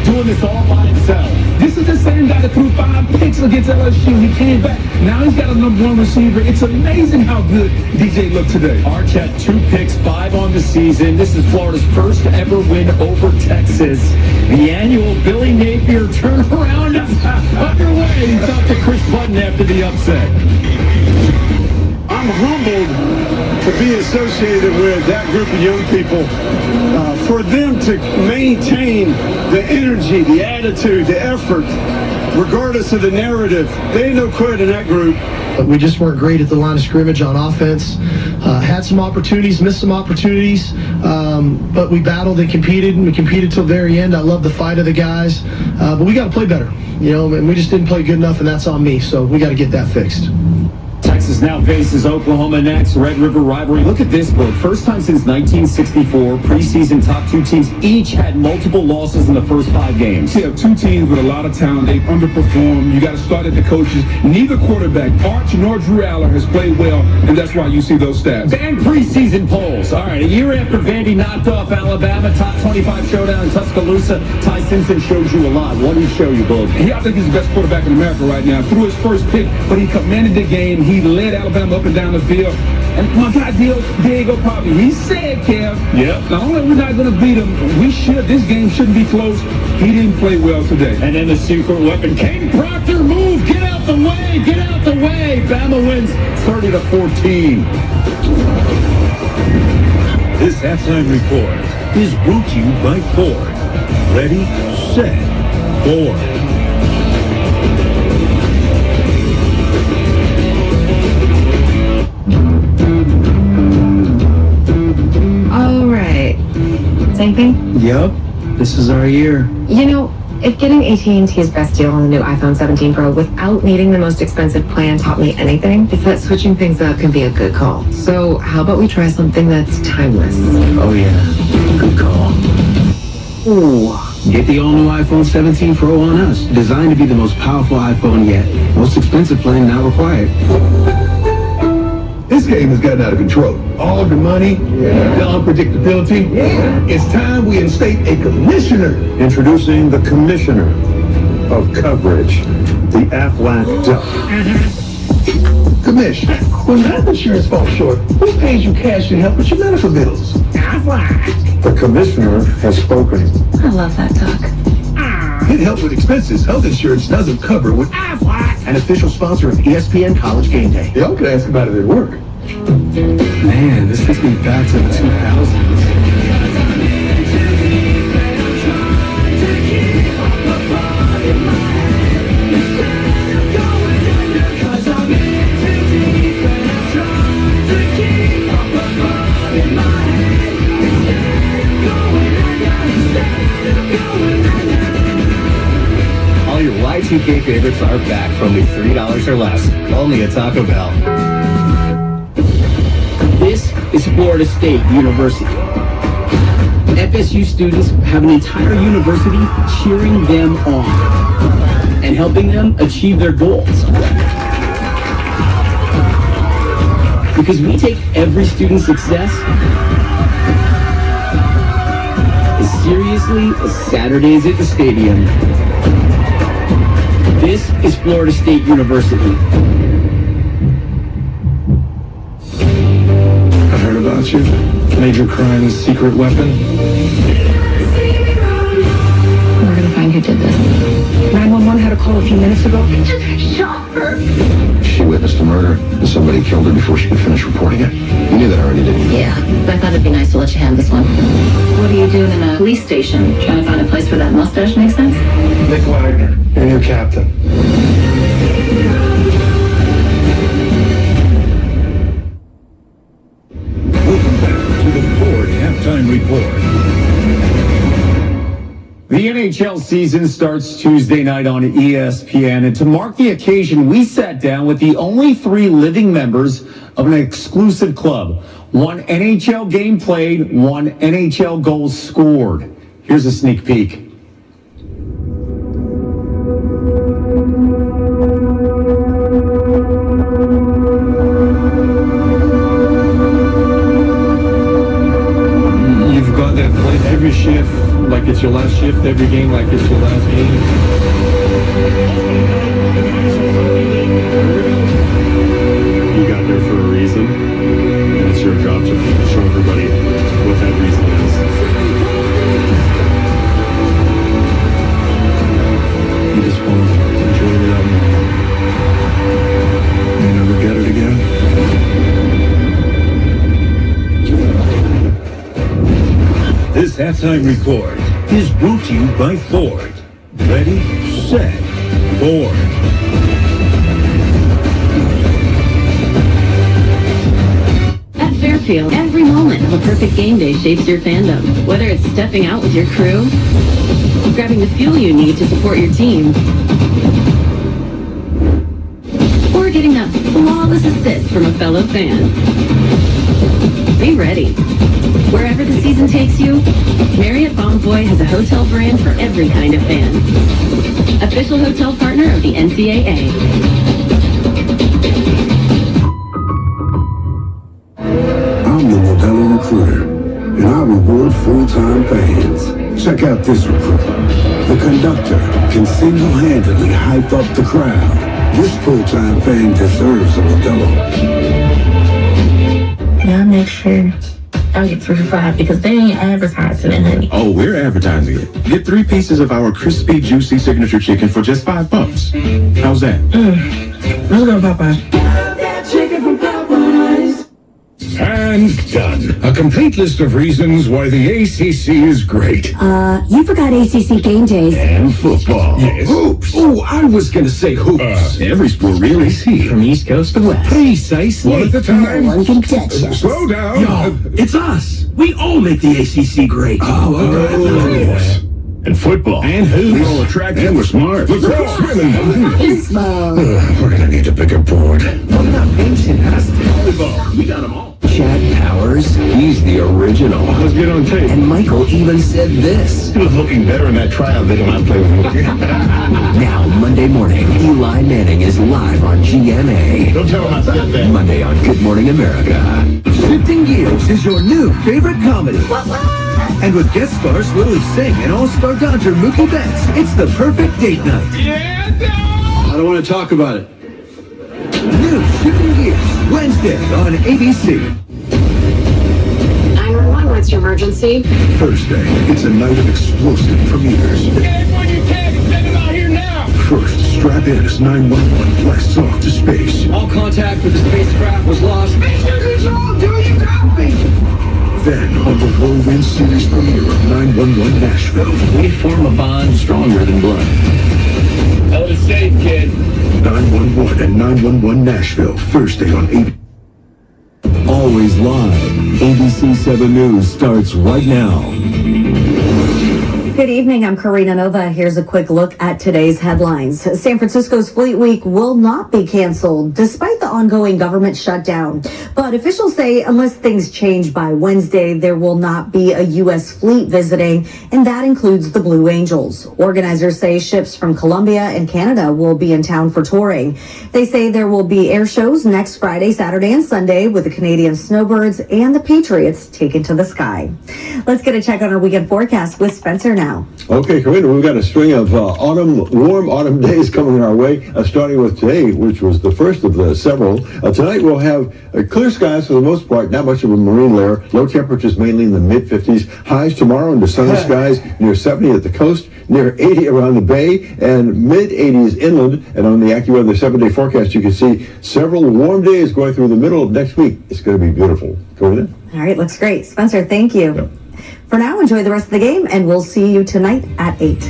doing this all by himself. This is the same guy that threw 5 picks against LSU. He came back. Now he's got a #1 receiver. It's amazing how good DJ looked today. Arch had 2 picks, 5 on the season. This is Florida's first ever win over Texas. The annual Billy Napier turnaround is underway. He's up to Chris Button after the upset. I'm humbled to be associated with that group of young people. For them to maintain the energy, the attitude, the effort, regardless of the narrative, they ain't no quit in that group. We just weren't great at the line of scrimmage on offense. Had some opportunities, missed some opportunities, but we battled and competed, and we competed till the very end. I love the fight of the guys, but we got to play better, and we just didn't play good enough, and that's on me, so we got to get that fixed. Texas now faces Oklahoma next. Red River rivalry. Look at this, bro. First time since 1964, preseason top 2 teams each had multiple losses in the first 5 games. You have 2 teams with a lot of talent. They've underperformed. You got to start at the coaches. Neither quarterback, Arch nor Drew Aller, has played well, and that's why you see those stats. And preseason polls. All right, a year after Vandy knocked off Alabama, top 25 showdown in Tuscaloosa, Ty Simpson shows you a lot. What did he show you, Bud? I think he's the best quarterback in America right now. Threw his first pick, but he commanded the game. He led Alabama up and down the field. And my guy, Diego Papi, he said, Kev, not only are we not going to beat him, this game shouldn't be close. He didn't play well today. And then the secret weapon, Caden Proctor, move, get out the way, get out the way. Bama wins 30-14. This halftime report is brought to you by Ford. Ready, set, Ford. Same thing? Yep, this is our year. If getting AT&T's best deal on the new iPhone 17 Pro without needing the most expensive plan taught me anything, it's that switching things up can be a good call. So how about we try something that's timeless? Oh yeah, good call. Ooh, get the all-new iPhone 17 Pro on us. Designed to be the most powerful iPhone yet. Most expensive plan not required. This game has gotten out of control. All the money, the unpredictability. It's time we instate a commissioner. Introducing the commissioner of coverage, the Aflac Duck. Commish, when health insurance falls short, who pays you cash to help with your medical bills? The commissioner has spoken. I love that duck. Get help with expenses health insurance doesn't cover with Aflac. An official sponsor of ESPN College Game Day. Y'all could ask about it at work. Man, this takes me back to the 2000s. All your Y2K favorites are back for only $3 or less. Only at Taco Bell. This is Florida State University. FSU students have an entire university cheering them on and helping them achieve their goals. Because we take every student's success as seriously as Saturdays at the stadium. This is Florida State University. I heard about you. Major crime, secret weapon. We're gonna find who did this. 911 had a call a few minutes ago. Just shot her. She witnessed a murder, and somebody killed her before she could finish reporting it. You knew that already, didn't you? Yeah, but I thought it'd be nice to let you have this one. What are you doing in a police station? Trying to find a place where that mustache makes sense? Nick Wagner, your new captain. Welcome back to the Ford halftime report. The NHL season starts Tuesday night on ESPN, and to mark the occasion, we sat down with the only 3 living members of an exclusive club. 1 NHL game played, 1 NHL goal scored. Here's a sneak peek. You've got that play every shift like it's it's your last shift every game like it's your last game? You got there for a reason, and it's your job to show everybody what that reason is. You just want to enjoy it out and never get it again. This halftime report is brought to you by Ford. Ready, set, Ford. At Fairfield, every moment of a perfect game day shapes your fandom. Whether it's stepping out with your crew, grabbing the fuel you need to support your team, or getting that flawless assist from a fellow fan. Be ready. Wherever the season takes you, Marriott Bonvoy has a hotel brand for every kind of fan. Official hotel partner of the NCAA. I'm the Modelo Recruiter, and I reward full-time fans. Check out this recruit. The conductor can single-handedly hype up the crowd. This full-time fan deserves a Modelo. Y'all make sure y'all get 3 for $5 because they ain't advertising it, honey. Oh, we're advertising it. Get 3 pieces of our crispy, juicy signature chicken for just $5. How's that? Let's go to Popeye. And done. A complete list of reasons why the ACC is great. You forgot ACC game days. And football. Yes. Hoops. Oh, I was going to say hoops. Every sport, really. From East Coast to West. Precisely. One at a time. No one can touch us. Slow down. Yo, it's us. We all make the ACC great. Yes. And football. And who? We're all attractive. And we're smart. Lacrosse, swimming. We're going to need a bigger board. What about ancient Volleyball. We got them all. Chad Powers, he's the original. Let's get on tape. And Michael even said this. He was looking better in that tryout than when I played with him. Now, Monday morning, Eli Manning is live on GMA. Don't tell him I said that. Monday on Good Morning America. Shifting Gears is your new favorite comedy. And with guest stars Lily Singh and all-star Dodger Mookie Betts, it's the perfect date night. I don't want to talk about it. New Shifting Gears, Wednesday on ABC. 911, what's your emergency? Thursday, it's a night of explosive premieres. Everyone you can, send it out here now! First, strap in as 911 blasts off to space. All contact with the spacecraft was lost. Then, on the whirlwind series premiere of 911 Nashville. We form a bond stronger than blood. Hell is safe, kid. 911 and 911 Nashville, Thursday on ABC. Always live. ABC 7 News starts right now. Good evening, I'm Karina Nova. Here's a quick look at today's headlines. San Francisco's Fleet Week will not be canceled despite the ongoing government shutdown. But officials say unless things change by Wednesday, there will not be a U.S. fleet visiting, and that includes the Blue Angels. Organizers say ships from Colombia and Canada will be in town for touring. They say there will be air shows next Friday, Saturday, and Sunday with the Canadian Snowbirds and the Patriots taken to the sky. Let's get a check on our weekend forecast with Spencer now. Okay, Karina, we've got a string of warm autumn days coming our way, starting with today, which was the first of the several. Tonight we'll have clear skies for the most part, not much of a marine layer. Low temperatures mainly in the mid-50s. Highs tomorrow into sunny skies near 70 at the coast, near 80 around the bay, and mid-80s inland. And on the AccuWeather 7-day forecast, you can see several warm days going through the middle of next week. It's going to be beautiful. Karina? All right, looks great. Spencer, thank you. Yep. For now, enjoy the rest of the game, and we'll see you tonight at 8.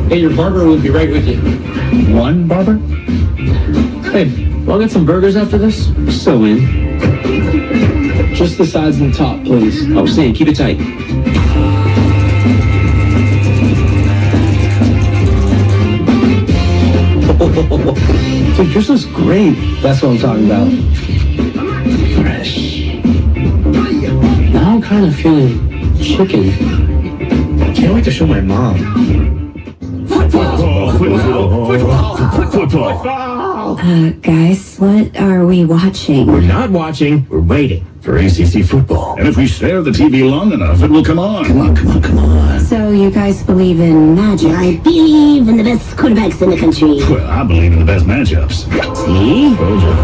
Hey, your barber will be right with you. One barber? Hey, I'll get some burgers after this. So in. Just the sides and the top, please. Oh, Sam, keep it tight. Dude, yours looks great. That's what I'm talking about. Fresh. Now I'm kind of feeling chicken. Can't wait to show my mom. Guys, what are we watching? We're not watching, we're waiting for ACC football. And if we stare at the TV long enough, it will come on. Come on. So you guys believe in magic? I believe in the best quarterbacks in the country. Well, I believe in the best matchups. See? Told you.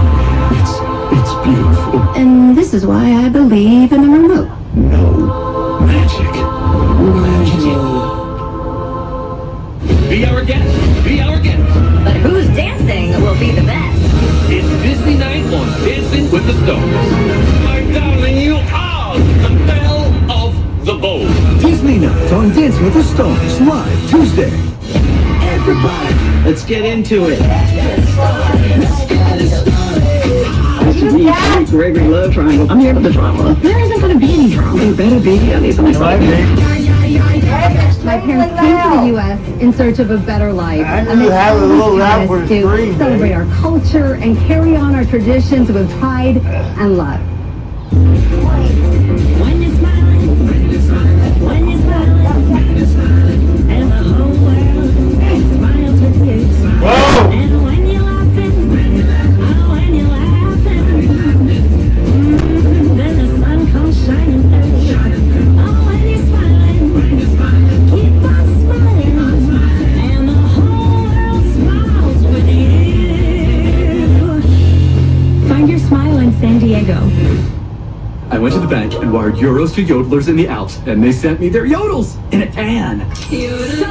It's beautiful. And this is why I believe in the remote. No magic. Be our guest. Be our guest. But who's dancing will be the best. It's Disney night on Dancing with the Stars. My darling, you are the belle of the bowl. Disney Night on Dancing with the Stars, live Tuesday. Everybody, let's get into it. Gregory love triangle. I'm here for the drama. There isn't going to be any drama. There better be. At least I'm excited. My parents came to the U.S. in search of a better life, and they have a little rap with to green, celebrate our culture and carry on our traditions with pride and love. When you're smiling, when you're smiling, and the whole world smiles with you. And when you're laughing, oh, when you're laughing, then the sun comes shining through. Oh, when you're smiling, keep on smiling, and the whole world smiles with you. Find your smile in San Diego. I went to the bank and wired euros to yodelers in the Alps, and they sent me their yodels in a can. So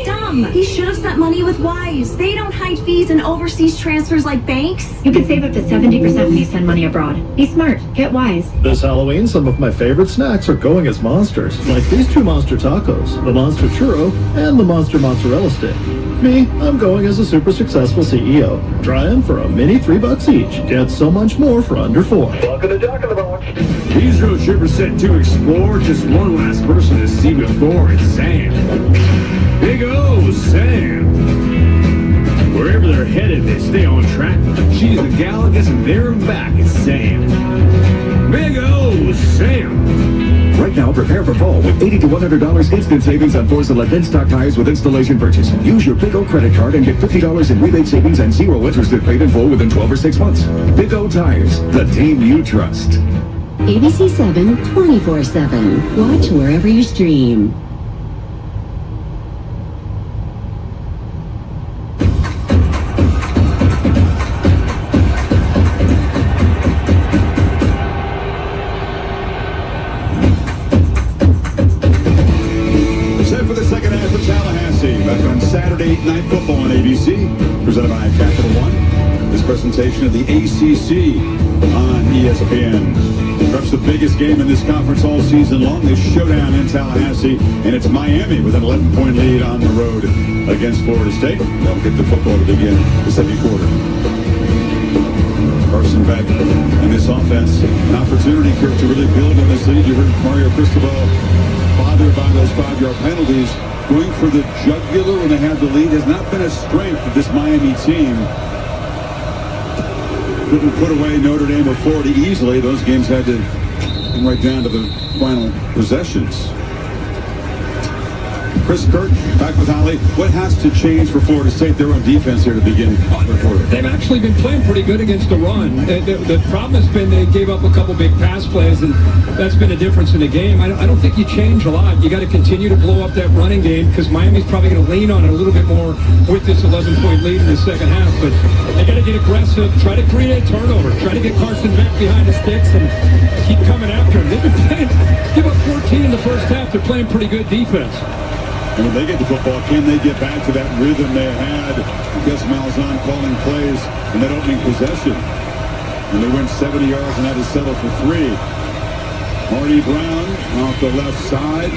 dumb. He should have sent money with Wise. They don't hide fees and overseas transfers like banks. You can save up to 70% when you send money abroad. Be smart. Get Wise. This Halloween, some of my favorite snacks are going as monsters, like these two monster tacos, the monster churro, and the monster mozzarella stick. Me, I'm going as a super successful CEO. Try them for a mini $3 each. Get so much more for under $4. Welcome to Jack in the Box. These road trippers set to explore just one last person to see before it's Sam. Big O, Sam. Wherever they're headed, they stay on track. She's the Gallagher, and there and back is Sam. Big O, Sam. Right now, prepare for fall with $80 to $100 instant savings on Ford Select in-stock tires with installation purchase. Use your Big O credit card and get $50 in rebate savings and 0 interest if paid in full within 12 or 6 months. Big O Tires, the team you trust. ABC 7 24/7. Watch wherever you stream. Set for the second half of Tallahassee. Back on Saturday Night Football on ABC. Presented by Capital One. This presentation of the ACC on ESPN. Perhaps the biggest game in this conference all season long. This showdown in Tallahassee. And it's Miami with an 11-point lead on the road against Florida State. They'll get the football to begin the second quarter. Carson back in this offense. An opportunity, Kirk, to really build on this lead. You heard Mario Cristobal bothered by those 5-yard penalties. Going for the jugular when they had the lead has not been a strength of this Miami team. Couldn't put away Notre Dame or Florida easily. Those games had to come right down to the final possessions. Chris Kirk, back with Holly. What has to change for Florida State? They're on defense here to begin the quarter. They've actually been playing pretty good against the run. The problem has been they gave up a couple big pass plays, and that's been a difference in the game. I don't think you change a lot. You got to continue to blow up that running game because Miami's probably going to lean on it a little bit more with this 11-point lead in the second half. But they got to get aggressive, try to create a turnover, try to get Carson back behind the sticks, and keep coming after him. They've been playing, give up 14 in the first half. They're playing pretty good defense. And when they get the football, can they get back to that rhythm they had? Gus Malzahn calling plays in that opening possession. And they went 70 yards and had to settle for 3. Marty Brown off the left side.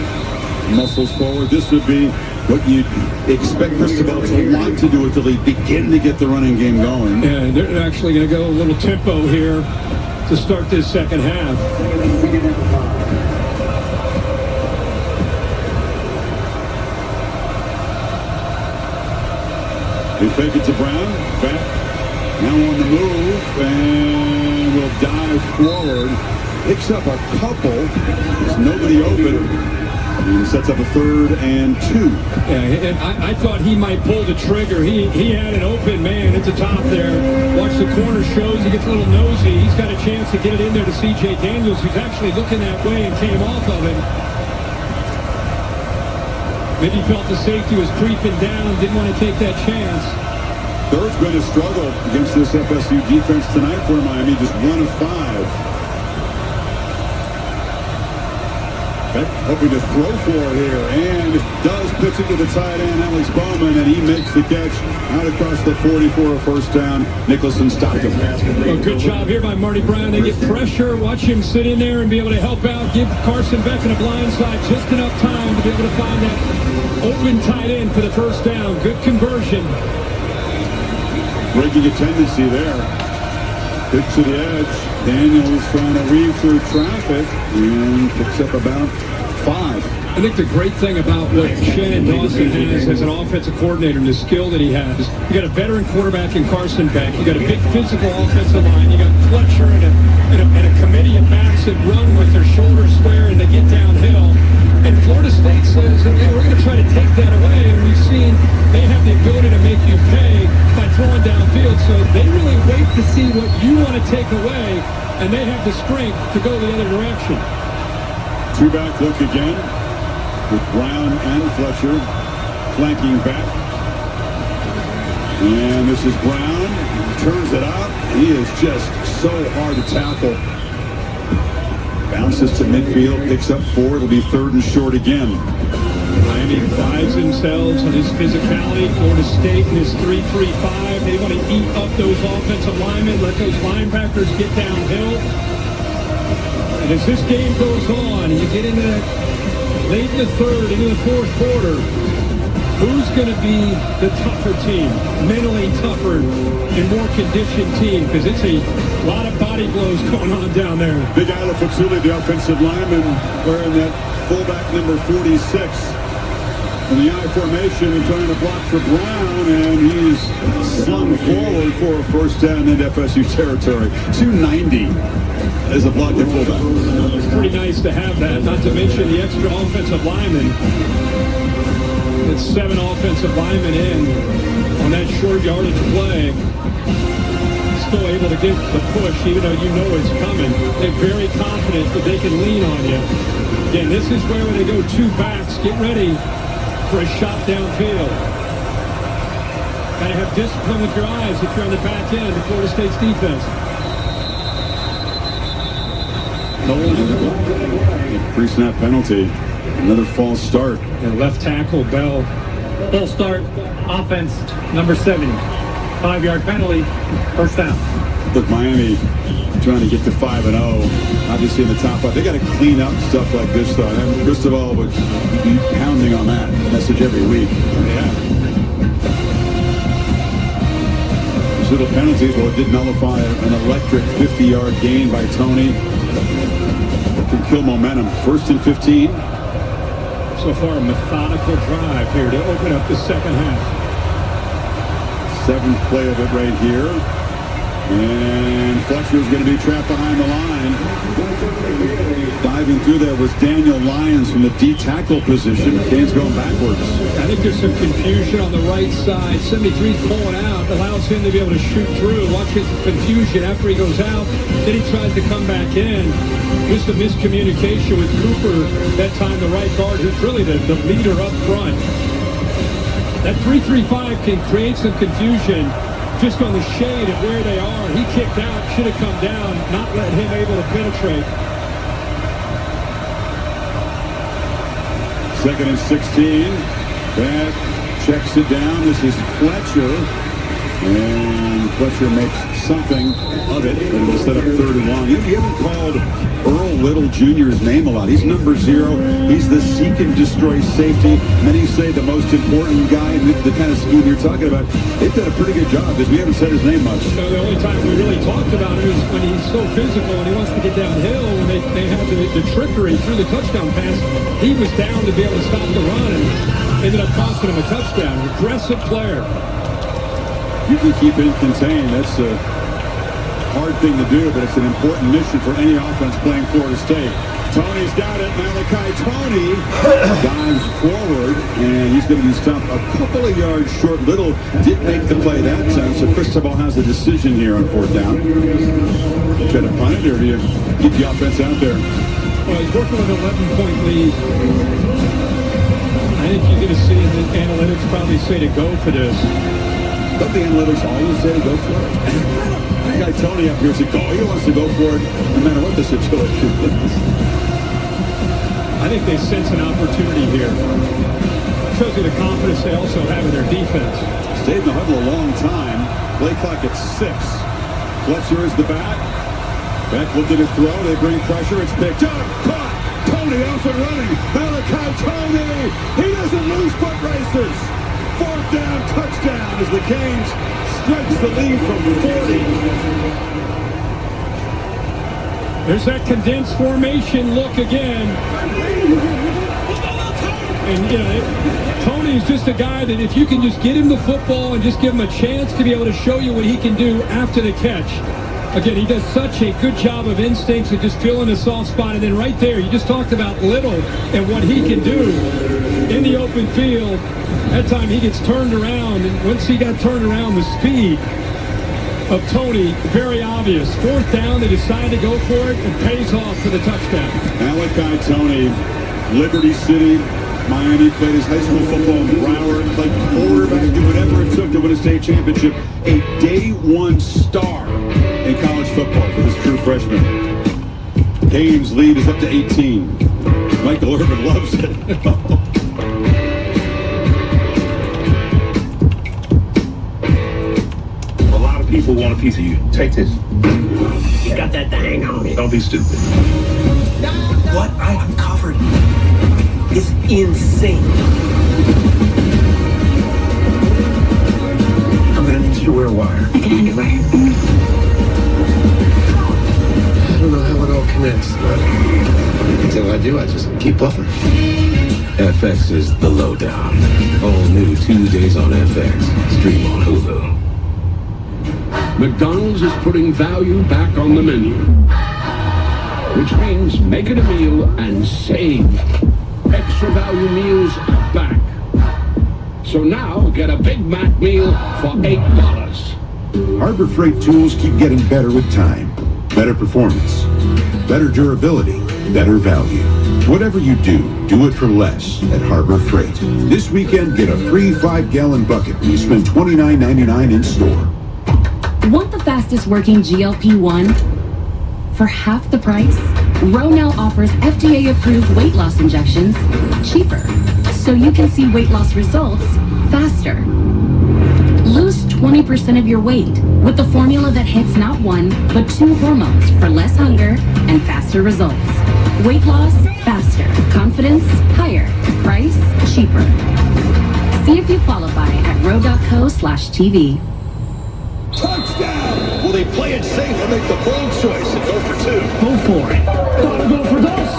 Muscles forward. This would be what you'd expect Cristobal to want to do until they begin to get the running game going. Yeah, they're actually going to go a little tempo here to start this second half. They fake it to Brown. Back. Now on the move and will dive forward. Picks up a couple. There's nobody open. And sets up a 3rd and 2. Yeah, and I thought he might pull the trigger. He had an open man at the top there. Watch the corner shows. He gets a little nosy. He's got a chance to get it in there to C.J. Daniels, who's actually looking that way and came off of it. Maybe he felt the safety was creeping down, didn't want to take that chance. Third's been a struggle against this FSU defense tonight for Miami, just 1 of 5. Beck hoping to throw for it here, and does pitch it to the tight end, Alex Bowman, and he makes the catch out across the 40 for a first down. Nicholson stopped him. Well, good job here by Marty Brown. They get pressure, watch him sit in there and be able to help out, give Carson Beck in a blind side just enough time to be able to find that open tight end for the first down. Good conversion. Breaking a tendency there. Pitch to the edge. Daniels trying to weave through traffic and picks up about 5. I think the great thing about what Shannon Dawson has as an offensive coordinator and the skill that he has, you got a veteran quarterback in Carson Beck, you got a big physical offensive line, you got Fletcher and a committee of backs that run with their shoulders square and they get downhill. And Florida State says, hey, we're going to try to take that away, and we've seen they have the ability to make you pay by throwing downfield, so they really wait to see what you want to take away, and they have the strength to go the other direction. 2-back look again with Brown and Fletcher flanking back. And this is Brown, turns it up. He is just so hard to tackle. Bounces to midfield, picks up 4. It'll be 3rd and short again. Miami prides themselves on his physicality. Florida State in his 3-3-5. They want to eat up those offensive linemen, let those linebackers get downhill. And as this game goes on, you get into that late in the 3rd, into the 4th quarter, who's going to be the tougher team, mentally tougher and more conditioned team? Because it's a lot of body blows going on down there. Big Isla Fatsuli, the offensive lineman, wearing that fullback number 46 in the I formation and trying to block for Brown, and he's slung forward for a first down in FSU territory. 290 as a blocking fullback. It's pretty nice to have that, not to mention the extra offensive lineman. It's 7 offensive linemen in on that short yardage play. Still able to get the push even though you know it's coming. They're very confident that they can lean on you. Again, this is where when they go 2 backs, get ready for a shot downfield. Gotta have discipline with your eyes if you're on the back end of Florida State's defense. Pre-snap penalty. Another false start. And left tackle, Bell. Full start, offense, number 70. 5-yard penalty, first down. Look, Miami trying to get to 5-0. Obviously in the top 5. They got to clean up stuff like this, though. And Cristobal would be pounding on that message every week. Yeah. These little penalties, well, it did nullify an electric 50-yard gain by Tony. Can kill momentum. 1st and 15. So far, a methodical drive here to open up the second half. 7th play of it right here. And Fletcher's going to be trapped behind the line. Diving through there was Daniel Lyons from the D tackle position. Canes going backwards. I think there's some confusion on the right side. 73's pulling out, allows him to be able to shoot through. Watch his confusion after he goes out. Then he tries to come back in. Just a miscommunication with Cooper. That time the right guard, who's really the leader up front. That 3-3-5 can create some confusion just on the shade of where they are. He kicked out, should have come down, not let him able to penetrate. 2nd and 16. That checks it down. This is Fletcher. And Fletcher makes something of it. And will set up 3rd and long. You haven't called Earl Little Jr.'s name a lot. He's number 0. He's the seek and destroy safety. Many say the most important guy in the kind of scheme you're talking about. They've done a pretty good job because we haven't said his name much. So the only time we really talked about him is when he's so physical and he wants to get downhill. When they have the trickery through the touchdown pass, he was down to be able to stop the run and ended up costing him a touchdown. Aggressive player. you can keep it contained. That's a hard thing to do, but it's an important mission for any offense playing Florida State. Tony's got it. Malachi Tony dives forward, and he's going to be stopped a couple of yards short. Little didn't make the play that time, so Cristobal has a decision here on 4th down. Try to punt it, or do you keep the offense out there? Well, he's working with an 11-point lead. I think you're going to see the analytics probably say to go for this. Don't the analytics always say to go for it? That guy Tony up here said, he wants to go for it no matter what the situation is. I think they sense an opportunity here. Shows you the confidence they also have in their defense. Stayed in the huddle a long time. Play clock at 6. Fletcher is the back. Beck looking to throw. They bring pressure. It's picked up. Caught. Tony off and running. Malachi Tony. He doesn't lose foot races. 4th down, touchdown as the Canes stretch the lead from 40. There's that condensed formation look again. And, Tony's just a guy that if you can just get him the football and just give him a chance to be able to show you what he can do after the catch. Again, he does such a good job of instincts and just feeling the soft spot. And then right there, you just talked about Little and what he can do in the open field. That time he gets turned around, and once he got turned around, the speed of Tony, very obvious. 4th down, they decide to go for it, and pays off for the touchdown. Malachi Tony, Liberty City, Miami, played his high school football in Broward, played quarterback, did whatever it took to win a state championship. A day 1 star in college football for this true freshman. Canes lead is up to 18. Michael Irvin loves it. People want a piece of you. Take this. You got that thing on me. Don't be stupid. What I uncovered is insane. I'm gonna need you to wear a wire. Like an underwear. I don't know how it all connects, but until I do, I just keep bluffing. FX is the lowdown. All new Tuesdays on FX. Stream on Hulu. McDonald's is putting value back on the menu, which means make it a meal and save. Extra value meals are back. So now get a Big Mac meal for $8. Harbor Freight tools keep getting better with time. Better performance, better durability, better value. Whatever you do, do it for less at Harbor Freight. This weekend, get a free 5-gallon bucket when you spend $29.99 in store. Want the fastest working GLP-1 for half the price? Ro now offers FDA-approved weight loss injections cheaper, so you can see weight loss results faster. Lose 20% of your weight with the formula that hits not 1, but 2 hormones for less hunger and faster results. Weight loss, faster. Confidence, higher. Price, cheaper. See if you qualify at ro.co/TV. Touchdown! Will they play it safe or make the bold choice and go for 2? Go for it. Gotta go for those.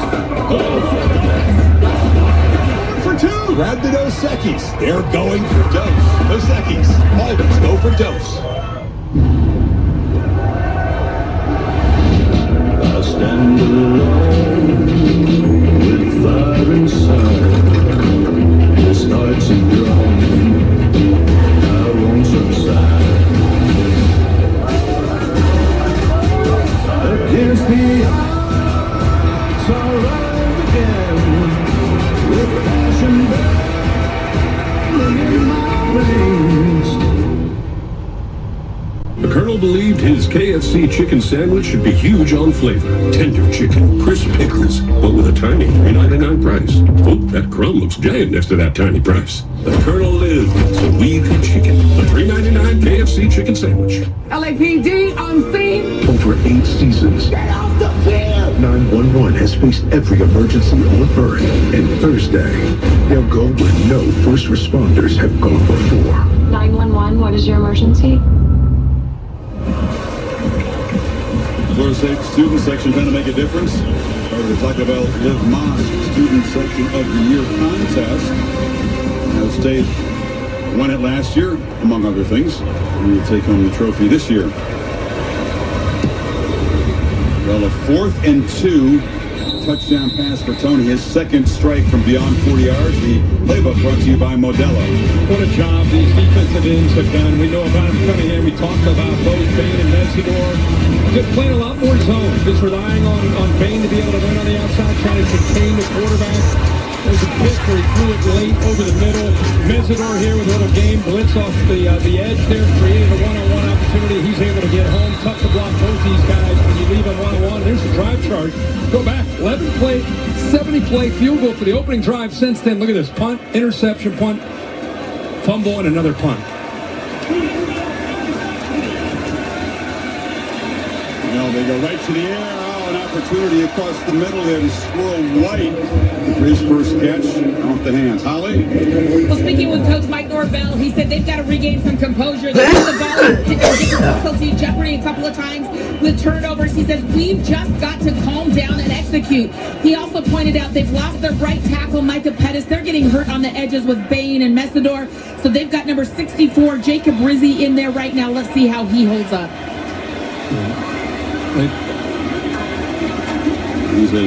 For 2! Grab the Dos Equis. They're going for Dos. Dos Equis. Always go for Dos. I stand alone with fire inside. This heart's a drum. I won't subside. Against the odds, I'll rise again with passion burning in my veins. The Colonel believed his KFC chicken sandwich should be huge on flavor. Tender chicken, crisp pickles, but with a tiny $3.99 price. Oh, that crumb looks giant next to that tiny price. The Colonel lived so we could chicken. The $3.99 KFC chicken sandwich. LAPD on scene. Over 8 seasons, Get off the field. 911 has faced every emergency on Earth. And Thursday, they'll go where no first responders have gone before. 911, what is your emergency? Florida State student section trying to make a difference. Part of the Taco Bell Live Más Student Section of the Year contest. Now State won it last year, among other things. And will take home the trophy this year. Well, a 4th and 2 touchdown pass for Tony. His second strike from beyond 40 yards. The playbook brought to you by Modelo. What a job these defensive ends have done. We know about them coming in. We talked about both Bain and Mesidor. Just playing a lot more zone. Just relying on Bain to be able to run on the outside, trying to contain the quarterback. There's a pitch where he threw it late over the middle. Mesidor here with a little game blitz off the edge there, creating a one-on-one opportunity. He's able to get home. Tough to block both these guys when you leave them one-on-one. There's the drive chart. Go back. 11-play, 70-play field goal for the opening drive since then. Look at this. Punt, interception, punt, fumble, and another punt. Well, they go right to the air. An opportunity across the middle there to Squirrel White for his first catch off the hands. Holly? Well, speaking with Coach Mike Norvell, he said they've got to regain some composure. They put the ball in difficulty, jeopardy a couple of times with turnovers. He says, we've just got to calm down and execute. He also pointed out they've lost their right tackle, Micah Pettis. They're getting hurt on the edges with Bain and Mesidor. So they've got number 64, Jacob Rizzi, in there right now. Let's see how he holds up. He's a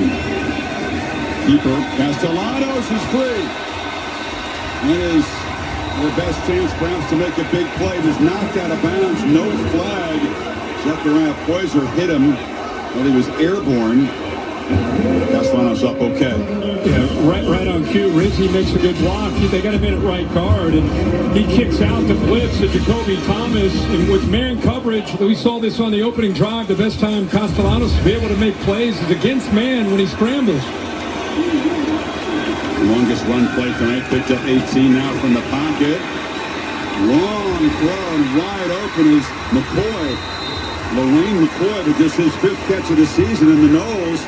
keeper. Castellanos is free. That is their best chance perhaps to make a big play. Was knocked out of bounds. No flag. Zechariah Poyser hit him when he was airborne. Castellanos up okay. Yeah, right on cue. Rizzi makes a good block. They got him in at right guard, and he kicks out the blitz to Jacoby Thomas. And with man coverage, we saw this on the opening drive. The best time Castellanos to be able to make plays is against man when he scrambles. Longest run play tonight. Picked up 18 now from the pocket. Long throw and wide open is McCoy. Lorraine McCoy with just his 5th catch of the season in the Knolls.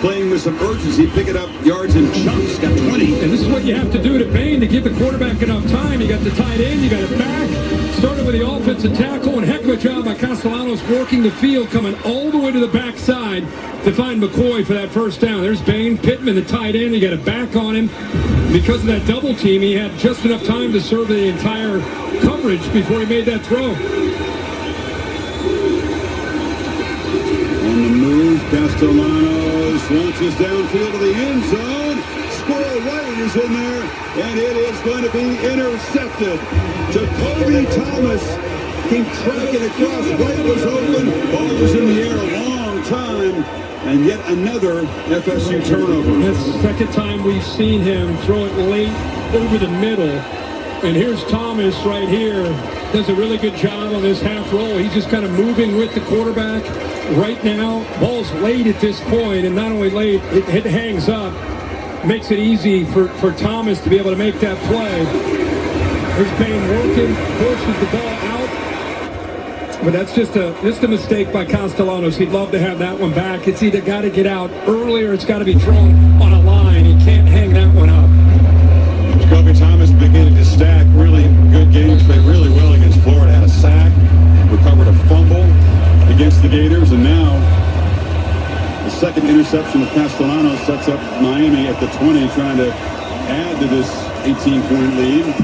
Playing with some urgency, picking up yards in chunks, got 20. And this is what you have to do to Bain to give the quarterback enough time. You got the tight end, you got it back. Started with the offensive tackle, and heck of a job by Castellanos working the field, coming all the way to the backside to find McCoy for that first down. There's Bain, Pittman, the tight end. He got it back on him. Because of that double team, he had just enough time to serve the entire coverage before he made that throw. On the move, Castellanos launches downfield to the end zone. Squirrel White is in there, and it is going to be intercepted. Jacoby Thomas can track it across. White was open. Ball was in the air a long time, and yet another FSU turnover. That's the second time we've seen him throw it late over the middle. And here's Thomas right here. Does a really good job on this half roll. He's just kind of moving with the quarterback right now. Ball's late at this point, and not only late, it hangs up. Makes it easy for Thomas to be able to make that play. Here's Bain working, forces the ball out. But that's just a mistake by Castellanos. He'd love to have that one back. It's either got to get out early or it's got to be thrown on a line. He can't hang that one up. Jacoby Thomas beginning to stack really good games. Played really well against Florida. Had a sack, recovered a fumble against the Gators, and now the second interception of Castellanos sets up Miami at the 20, trying to add to this 18-point lead.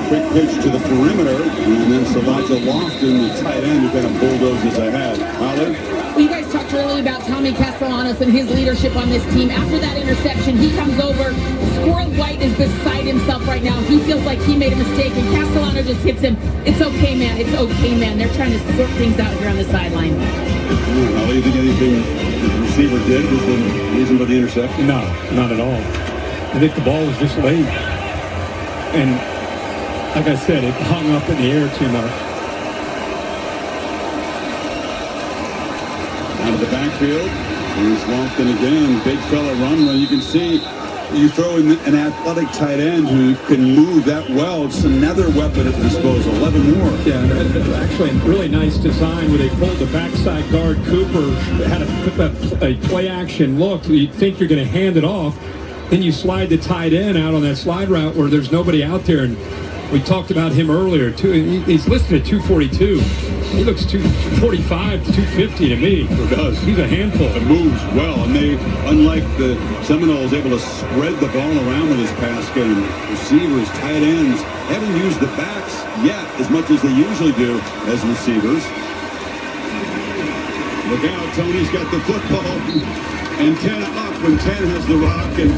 Quick pitch to the perimeter, and then Savaja Lofton, the tight end, who kind of bulldozes ahead. Holly? Well, you guys talked earlier about Tommy Castellanos and his leadership on this team. After that interception, he comes over. Squirrel White is beside himself right now. He feels like he made a mistake, and Castellanos just hits him. It's okay, man. It's okay, man. They're trying to sort things out here on the sideline. Holly, you think anything the receiver did was the reason for the interception? No, not at all. I think the ball was just late. And like I said, it hung up in the air too much. Out of the backfield. Here's Lofton again. Big fella run. You can see you throw in an athletic tight end who can move that well. It's another weapon at disposal. 11 more. Yeah, actually a really nice design where they pulled the backside guard. Cooper had a play action look. You think you're going to hand it off. Then you slide the tight end out on that slide route where there's nobody out there. And we talked about him earlier, too. He's listed at 242. He looks 245 to 250 to me. It does. He's a handful. It moves well, and they, unlike the Seminoles, able to spread the ball around with his pass game. Receivers, tight ends, haven't used the backs yet as much as they usually do as receivers. Look out, Tony's got the football. Antenna up when 10 has the rock, and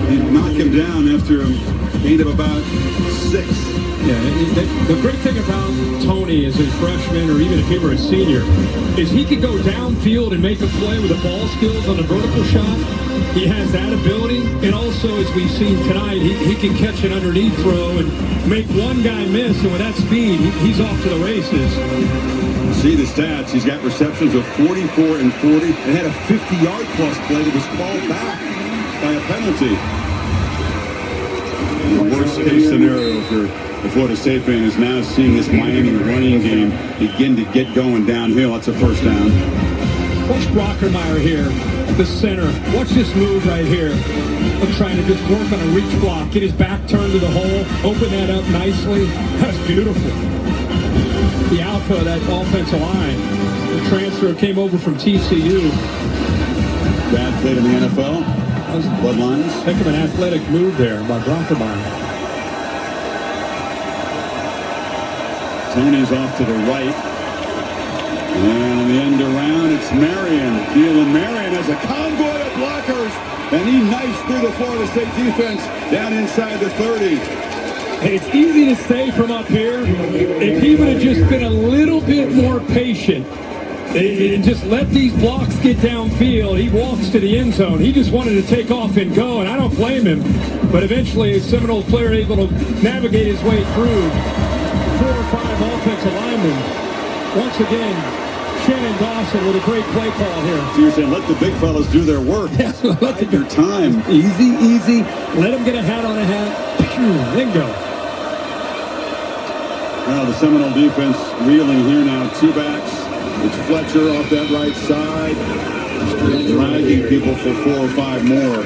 he knocked him down after a gain of about 6. Yeah, the great thing about Tony as a freshman, or even if he were a senior, is he could go downfield and make a play with the ball skills on the vertical shot. He has that ability, and also, as we've seen tonight, he can catch an underneath throw and make one guy miss, and with that speed, he's off to the races. See the stats. He's got receptions of 44 and 40, and had a 50-yard plus play that was called back by a penalty. The worst-case scenario for the Florida State fan is now seeing this Miami running game begin to get going downhill. That's a first down. Watch Brockermeyer here, the center. Watch this move right here. I'm trying to just work on a reach block, get his back turned to the hole, open that up nicely. That's beautiful. The alpha of that offensive line. The transfer came over from TCU. Dad played in the NFL. Bloodlines. Think of an athletic move there by Brockermeyer. Tony's off to the right. And on the end around, it's Marion. Keelan Marion has a convoy of blockers. And he knifes through the Florida State defense down inside the 30. And it's easy to say from up here, if he would have just been a little bit more patient and just let these blocks get downfield, he walks to the end zone. He just wanted to take off and go, and I don't blame him. But eventually, a Seminole player able to navigate his way through 4 or 5 offensive linemen. Once again, Shannon Dawson with a great play call here. So you're saying let the big fellas do their work. Yes, let their time. Easy. Let them get a hat on a hat. Then go. Well, the Seminole defense reeling here now. 2 backs. It's Fletcher off that right side. Dragging people for 4 or 5 more.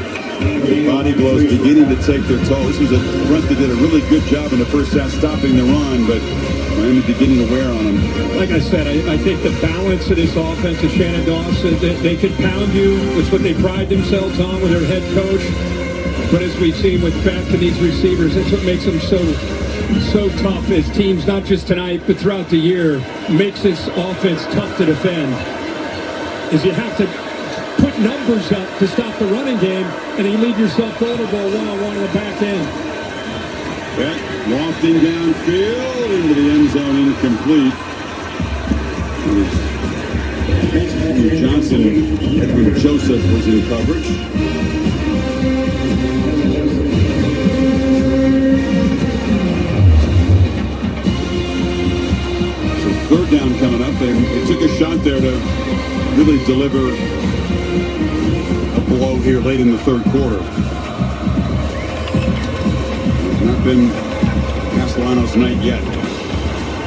The body blows beginning to take their toll. This was a front that did a really good job in the first half stopping the run, but Miami beginning to wear on them. Like I said, I think the balance of this offense is Shannon Dawson. They can pound you. It's what they pride themselves on with their head coach. But as we've seen with back to these receivers, that's what makes them so tough as teams, not just tonight, but throughout the year, makes this offense tough to defend. Is you have to put numbers up to stop the running game, and you leave yourself vulnerable one-on-one in the back end. Beck lofting downfield into the end zone, incomplete. Johnson, Edwin Joseph was in coverage. Third down coming up. They took a shot there to really deliver a blow here late in the third quarter. It's not been Castellanos' night yet.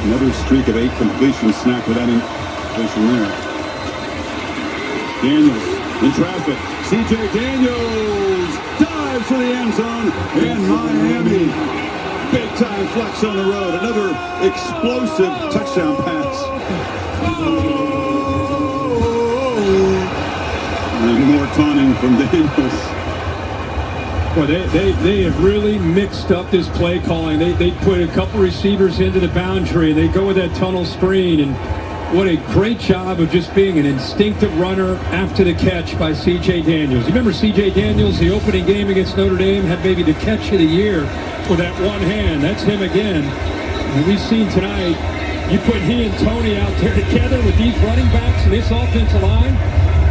Another streak of 8 completions snapped without completion there. Daniels in traffic. C.J. Daniels dives to the end zone, and Miami big time flex on the road. Another explosive touchdown pass. And more taunting from Daniels. Well, they have really mixed up this play calling. They put a couple receivers into the boundary, and they go with that tunnel screen. And what a great job of just being an instinctive runner after the catch by C.J. Daniels. You remember C.J. Daniels, the opening game against Notre Dame, had maybe the catch of the year with that one hand. That's him again. And we've seen tonight, you put he and Tony out there together with these running backs and this offensive line.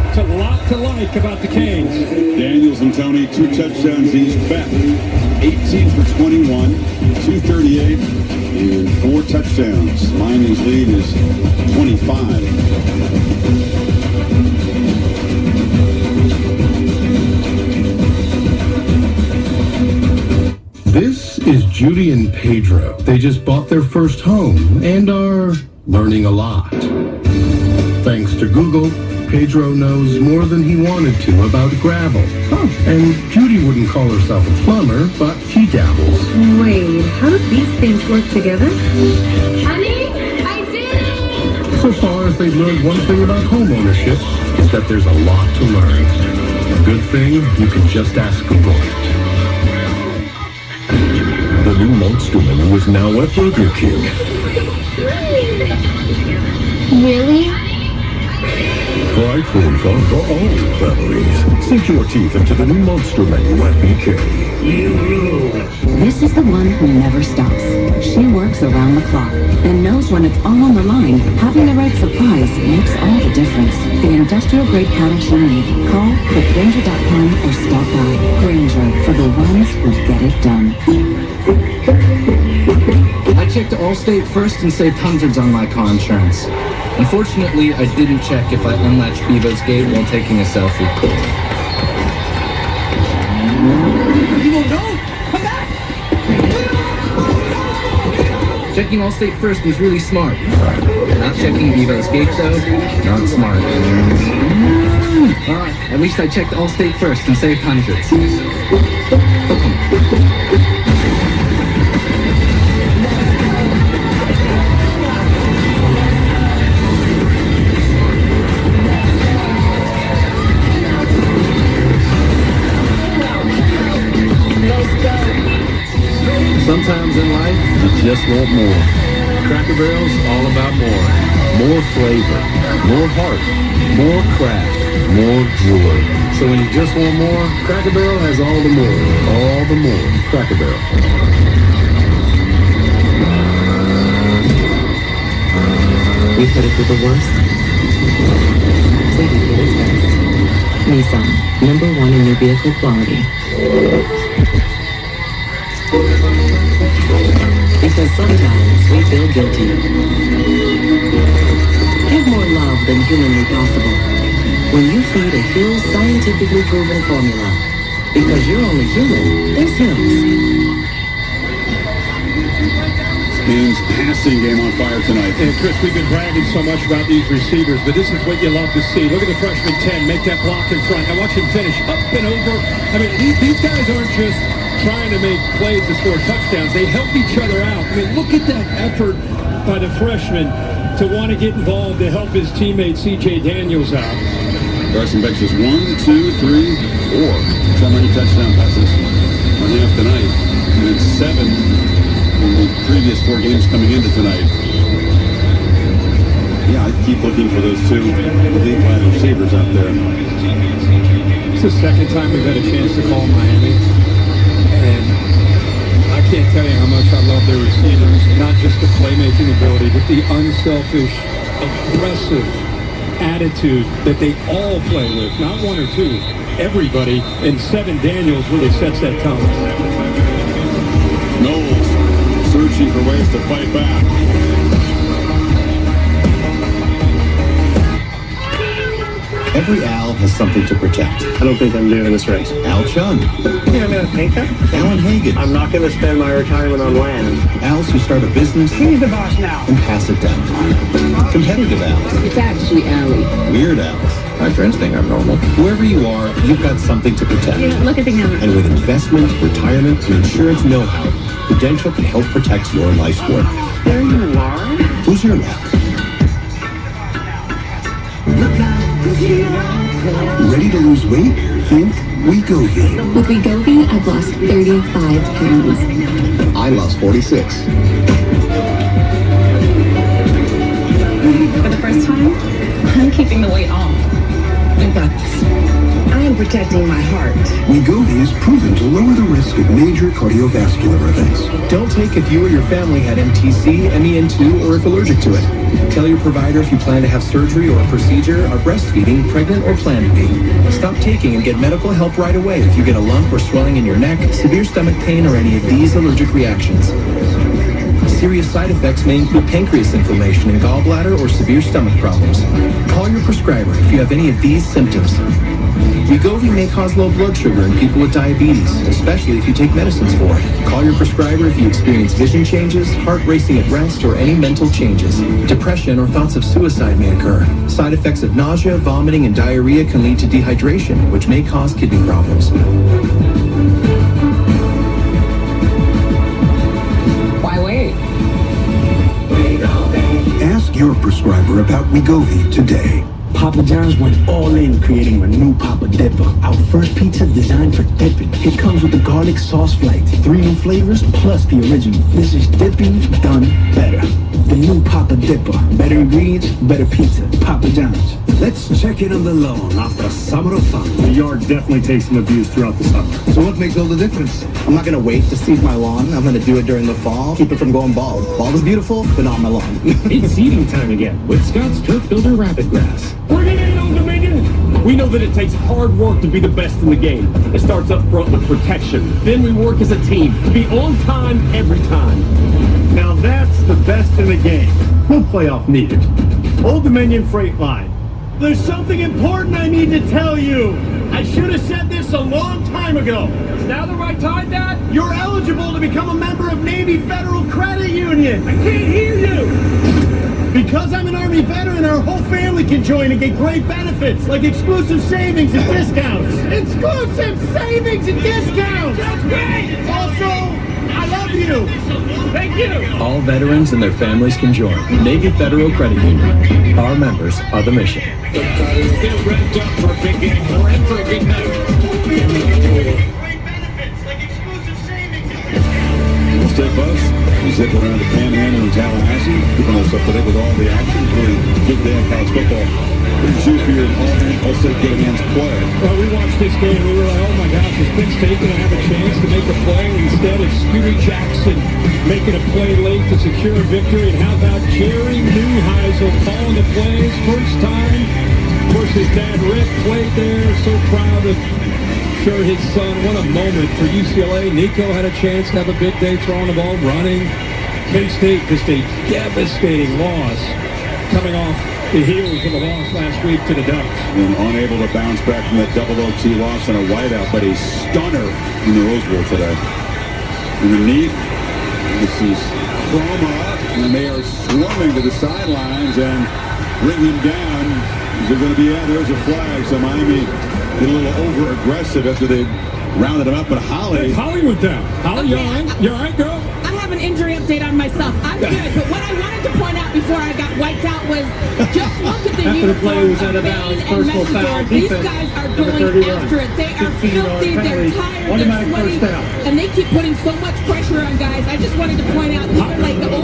It's a lot to like about the Canes. Daniels and Tony, 2 touchdowns each. Beck, 18 for 21, 238, and 4 touchdowns. Miami's lead is 25. This is Judy and Pedro. They just bought their first home and are learning a lot. Thanks to Google, Pedro knows more than he wanted to about gravel. Oh, and Judy wouldn't call herself a plumber, but she dabbles. Wait, how do these things work together? Honey, I did it! So far, if they've learned one thing about home ownership, it's that there's a lot to learn. A good thing you can just ask Google. The new Monster Menu is now at Burger King. Really? Fried corn fun for all families. Sink your teeth into the new Monster Menu at BK. This is the one who never stops. She works around the clock and knows when it's all on the line. Having the right supplies makes all the difference. The industrial grade products you need. Call quickgranger.com or stop by. Granger, for the ones who get it done. I checked Allstate first and saved hundreds on my car insurance. Unfortunately, I didn't check if I unlatched Bevo's gate while taking a selfie. You won't know? Come back! Checking Allstate first was really smart. Not checking Bevo's gate, though, not smart. Alright, at least I checked Allstate first and saved hundreds. Sometimes in life, you just want more. Cracker Barrel's all about more. More flavor, more heart, more craft, more joy. So when you just want more, Cracker Barrel has all the more. All the more. Cracker Barrel. We headed for the worst, so we did its best. Nissan, #1 in new vehicle quality. Because sometimes we feel guilty. Give more love than humanly possible when you feed a Hill's scientifically proven formula. Because you're only human, there's Hill's. Game's passing game on fire tonight. And Chris, we've been bragging so much about these receivers, but this is what you love to see. Look at the freshman 10 make that block in front. Now watch him finish up and over. I mean, these guys aren't just trying to make plays to score touchdowns. They help each other out. I mean, look at that effort by the freshman to want to get involved to help his teammate C.J. Daniels out. Carson Beck says 1, 2, 3, 4. So many touchdown passes on half tonight. And it's 7 in the previous 4 games coming into tonight. Yeah, I keep looking for those 2 elite wide receivers out there. It's the second time we've had a chance to call Miami. And I can't tell you how much I love their receivers. Not just the playmaking ability, but the unselfish, aggressive attitude that they all play with. Not 1 or 2, everybody. And 7 Daniels really sets that tone. Knowles searching for ways to fight back. Every Al has something to protect. I don't think I'm doing this right. Al Chung. Yeah, I'm going to pay cut. Alan Hagan. I'm not going to spend my retirement on land. Als who start a business. He's the boss now. And pass it down. Competitive Als. It's actually Allie. Weird Als. My friends think I'm normal. Whoever you are, you've got something to protect. Yeah, look at the camera. And with investment, retirement, and insurance know-how, Prudential can help protect your life's work. There you are. Who's your luck? Ready to lose weight? Think Wegovy. With Wegovy, I've lost 35 pounds. I lost 46. For the first time, I'm keeping the weight off. I got this. I am protecting my heart. Wegovy is proven to lower the risk of major cardiovascular events. Don't take if you or your family had MTC, MEN2, or if allergic to it. Tell your provider if you plan to have surgery or a procedure, are breastfeeding, pregnant, or plan to be. Stop taking and get medical help right away if you get a lump or swelling in your neck, severe stomach pain, or any of these allergic reactions. Serious side effects may include pancreas inflammation and gallbladder or severe stomach problems. Call your prescriber if you have any of these symptoms. Wegovy may cause low blood sugar in people with diabetes, especially if you take medicines for it. Call your prescriber if you experience vision changes, heart racing at rest, or any mental changes. Depression or thoughts of suicide may occur. Side effects of nausea, vomiting, and diarrhea can lead to dehydration, which may cause kidney problems. Why wait? Ask your prescriber about Wegovy today. Papa John's went all in creating a new Papa Dipper. Our first pizza designed for dipping. It comes with the garlic sauce flight, 3 new flavors plus the original. This is dipping done better. The new Papa Dipper. Better ingredients, better pizza. Papa John's. Let's check in on the lawn after a summer of fun. The yard definitely takes some abuse throughout the summer. So what makes all the difference? I'm not going to wait to seed my lawn. I'm going to do it during the fall. Keep it from going bald. Bald is beautiful, but not my lawn. It's seeding time again with Scott's Turf Builder Rapid Grass. Bring it in, Old Dominion! We know that it takes hard work to be the best in the game. It starts up front with protection. Then we work as a team to be on time every time. Now that's the best in the game. No playoff needed. Old Dominion Freight Line. There's something important I need to tell you. I should have said this a long time ago. Is now the right time, Dad? You're eligible to become a member of Navy Federal Credit Union. I can't hear you. Because I'm an Army veteran, our whole family can join and get great benefits, like exclusive savings and discounts. Exclusive savings and discounts! That's great! Also, I love you! Thank you! All veterans and their families can join Navy Federal Credit Union. Our members are the mission. They're revved up for a big game. We're in for a big night. State bus, we zip around the Panhandle in Tallahassee, keeping us up to date with all the action, including big day of college football. What did you for your All-State Get Against play? Well, we watched this game. We were like, oh my gosh, is Penn State going to have a chance to make a play? Instead, it's Scooter Jackson making a play late to secure a victory. And how about Jerry Neuheisel calling the plays? First time. Of course, his dad, Rick, played there. So proud of his son. What a moment for UCLA. Nico had a chance to have a big day throwing the ball, running. Penn State just a devastating loss coming off the heels of a loss last week to the Ducks. And unable to bounce back from that double OT loss and a whiteout, but a stunner in the Rose Bowl today. Underneath, this is Chroma, and they are swarming to the sidelines and bring him down. They're going to be, there's a flag, so Miami get a little over-aggressive after they rounded him up, but Holly went down. Holly, you all right? You all right, girl? I have an injury update on myself. I'm good, but what I wanted to point out before I got wiped out was just look at the After the play was uniforms out of of bounds, Bain and personal foul, Messidor. These defense, guys are number going 31. after it. They are 15-yard filthy, they're penalty, tired, automatic they're first sweaty, down. and they keep putting so much pressure on guys. I just wanted to point out, these are like the old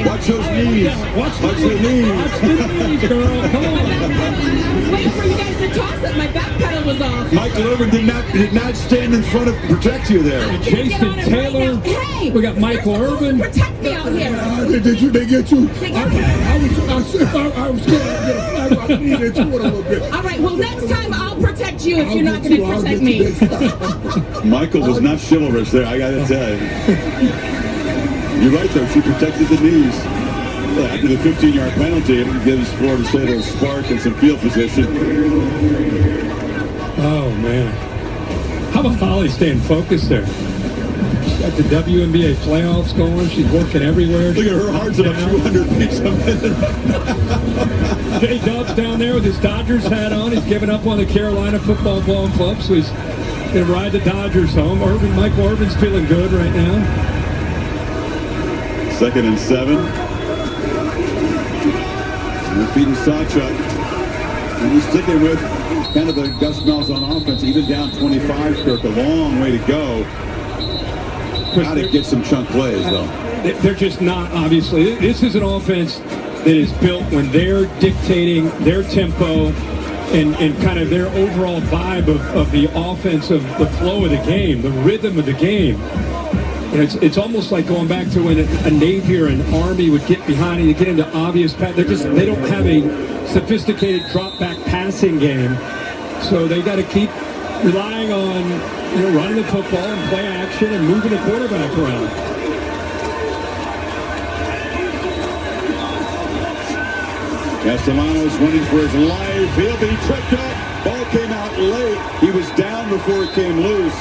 watch those knees. Watch the knees. Watch the knees, girl. Come on. I was waiting for you guys to toss it. My back pedal was off. Michael Irvin did not stand in front of protect you there. Jason Taylor. Hey, we got Michael Irvin. Protect me out here. They get you? I was scared I'd get a flag. I needed you a little bit. All right, well, next time I'll protect you if you're not going to protect me. Michael was not chivalrous there, I gotta tell you. You're right, though. She protected the knees. After the 15-yard penalty, it gives Florida State a spark and some field position. Oh, man. How about Holly staying focused there? She's got the WNBA playoffs going. She's working everywhere. Look at her heart's about 200 beats a minute. Jay Dub's down there with his Dodgers hat on. He's giving up on the Carolina Football Ball Club, so he's going to ride the Dodgers home. Michael Irvin's feeling good right now. 2nd and 7. They're feeding Sawchuk. And he's sticking with kind of the Gus Malzahn offense, even down 25, Kirk. A long way to go. Got to get some chunk plays, though. They're just not, obviously. This is an offense that is built when they're dictating their tempo and kind of their overall vibe of the offense, of the flow of the game, the rhythm of the game. And it's almost like going back to when a Navy or an Army would get behind and you get into obvious pass. They don't have a sophisticated drop-back passing game. So they got to keep relying on running the football and play action and moving the quarterback around. Castellanos running for his life. He'll be tripped up. Ball came out late. He was down before it came loose.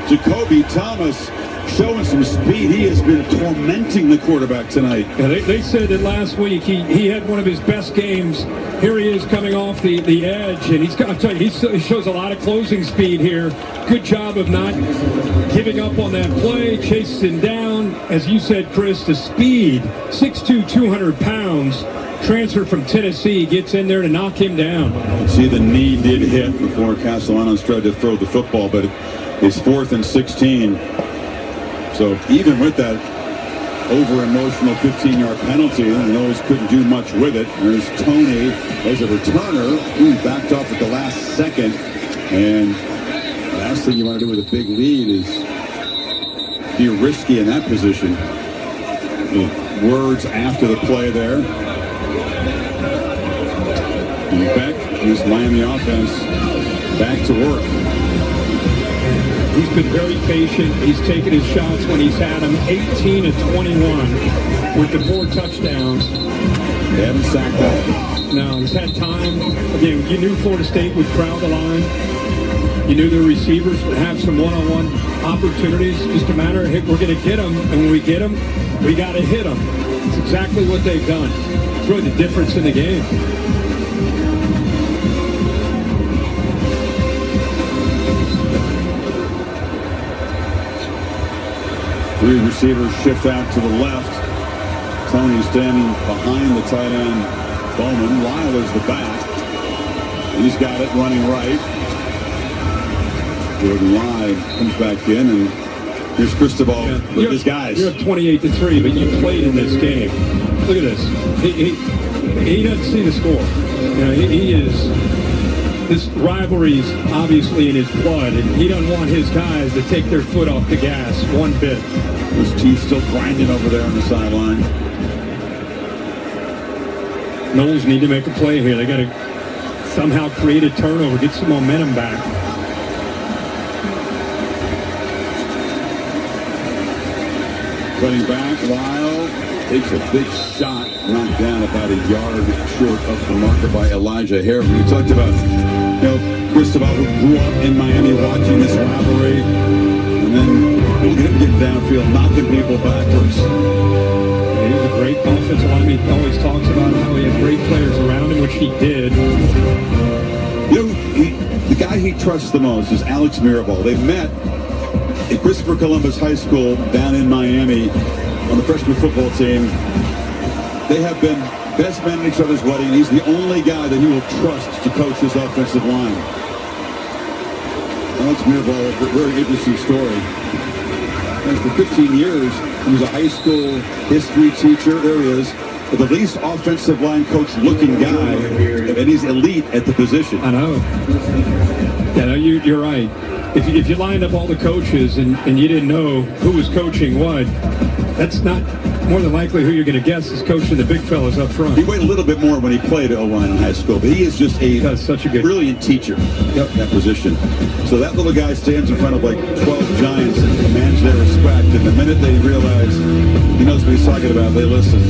Jacoby Thomas showing some speed. He has been tormenting the quarterback tonight. Yeah, they said that last week he had one of his best games. Here he is coming off the edge, and I'll tell you, he shows a lot of closing speed here. Good job of not giving up on that play, chasing down, as you said, Chris, the speed, 6'2", 200 pounds, transfer from Tennessee, gets in there to knock him down. See, the knee did hit before Castellanos tried to throw the football, but it's 4th and 16. So even with that over-emotional 15-yard penalty, and those couldn't do much with it. There's Tony as a returner who backed off at the last second. And the last thing you want to do with a big lead is be risky in that position. The words after the play there. And Beck, this Miami offense, back to work. He's been very patient. He's taken his shots when he's had them. 18 of 21 with the 4 touchdowns. They haven't sacked that. No, he's had time. Again, you knew Florida State would crowd the line. You knew the receivers would have some one-on-one opportunities. Just a matter of, hey, we're going to get them, and when we get them, we got to hit them. It's exactly what they've done. It's really the difference in the game. Three receivers shift out to the left. Tony standing behind the tight end, Bowman. Lyle is the back. He's got it running right. Jordan Lyle comes back in, and here's Cristobal with his guys. You're up 28-3, but you played in this game. Look at this. He doesn't see the score. You know, he is. This rivalry's obviously in his blood, and he doesn't want his guys to take their foot off the gas one bit. His teeth still grinding over there on the sideline. Knowles need to make a play here. They got to somehow create a turnover, get some momentum back. Running back, Lyle takes a big shot, knocked down about a yard short of the marker by Elijah Harris. We talked about, Cristobal, who grew up in Miami watching this rivalry, and then we'll get downfield, knocking people backwards. He's a great offensive lineman. He always talks about how he had great players around him, which he did. The guy he trusts the most is Alex Mirabal. They met at Christopher Columbus High School down in Miami on the freshman football team. They have been best men at each other's wedding. He's the only guy that he will trust to coach his offensive line. Alex Mirabal, a very interesting story. And for 15 years, he was a high school history teacher. There he is. The least offensive line coach looking guy, and he's elite at the position. I know. Yeah, no, you're right. If you lined up all the coaches and you didn't know who was coaching what, that's not more than likely who you're going to guess is coaching the big fellas up front. He weighed a little bit more when he played O-line in high school, but he is just such a good, brilliant teacher at that position. So that little guy stands in front of like 12 giants and commands their respect, and the minute they realize he knows what he's talking about, they listen.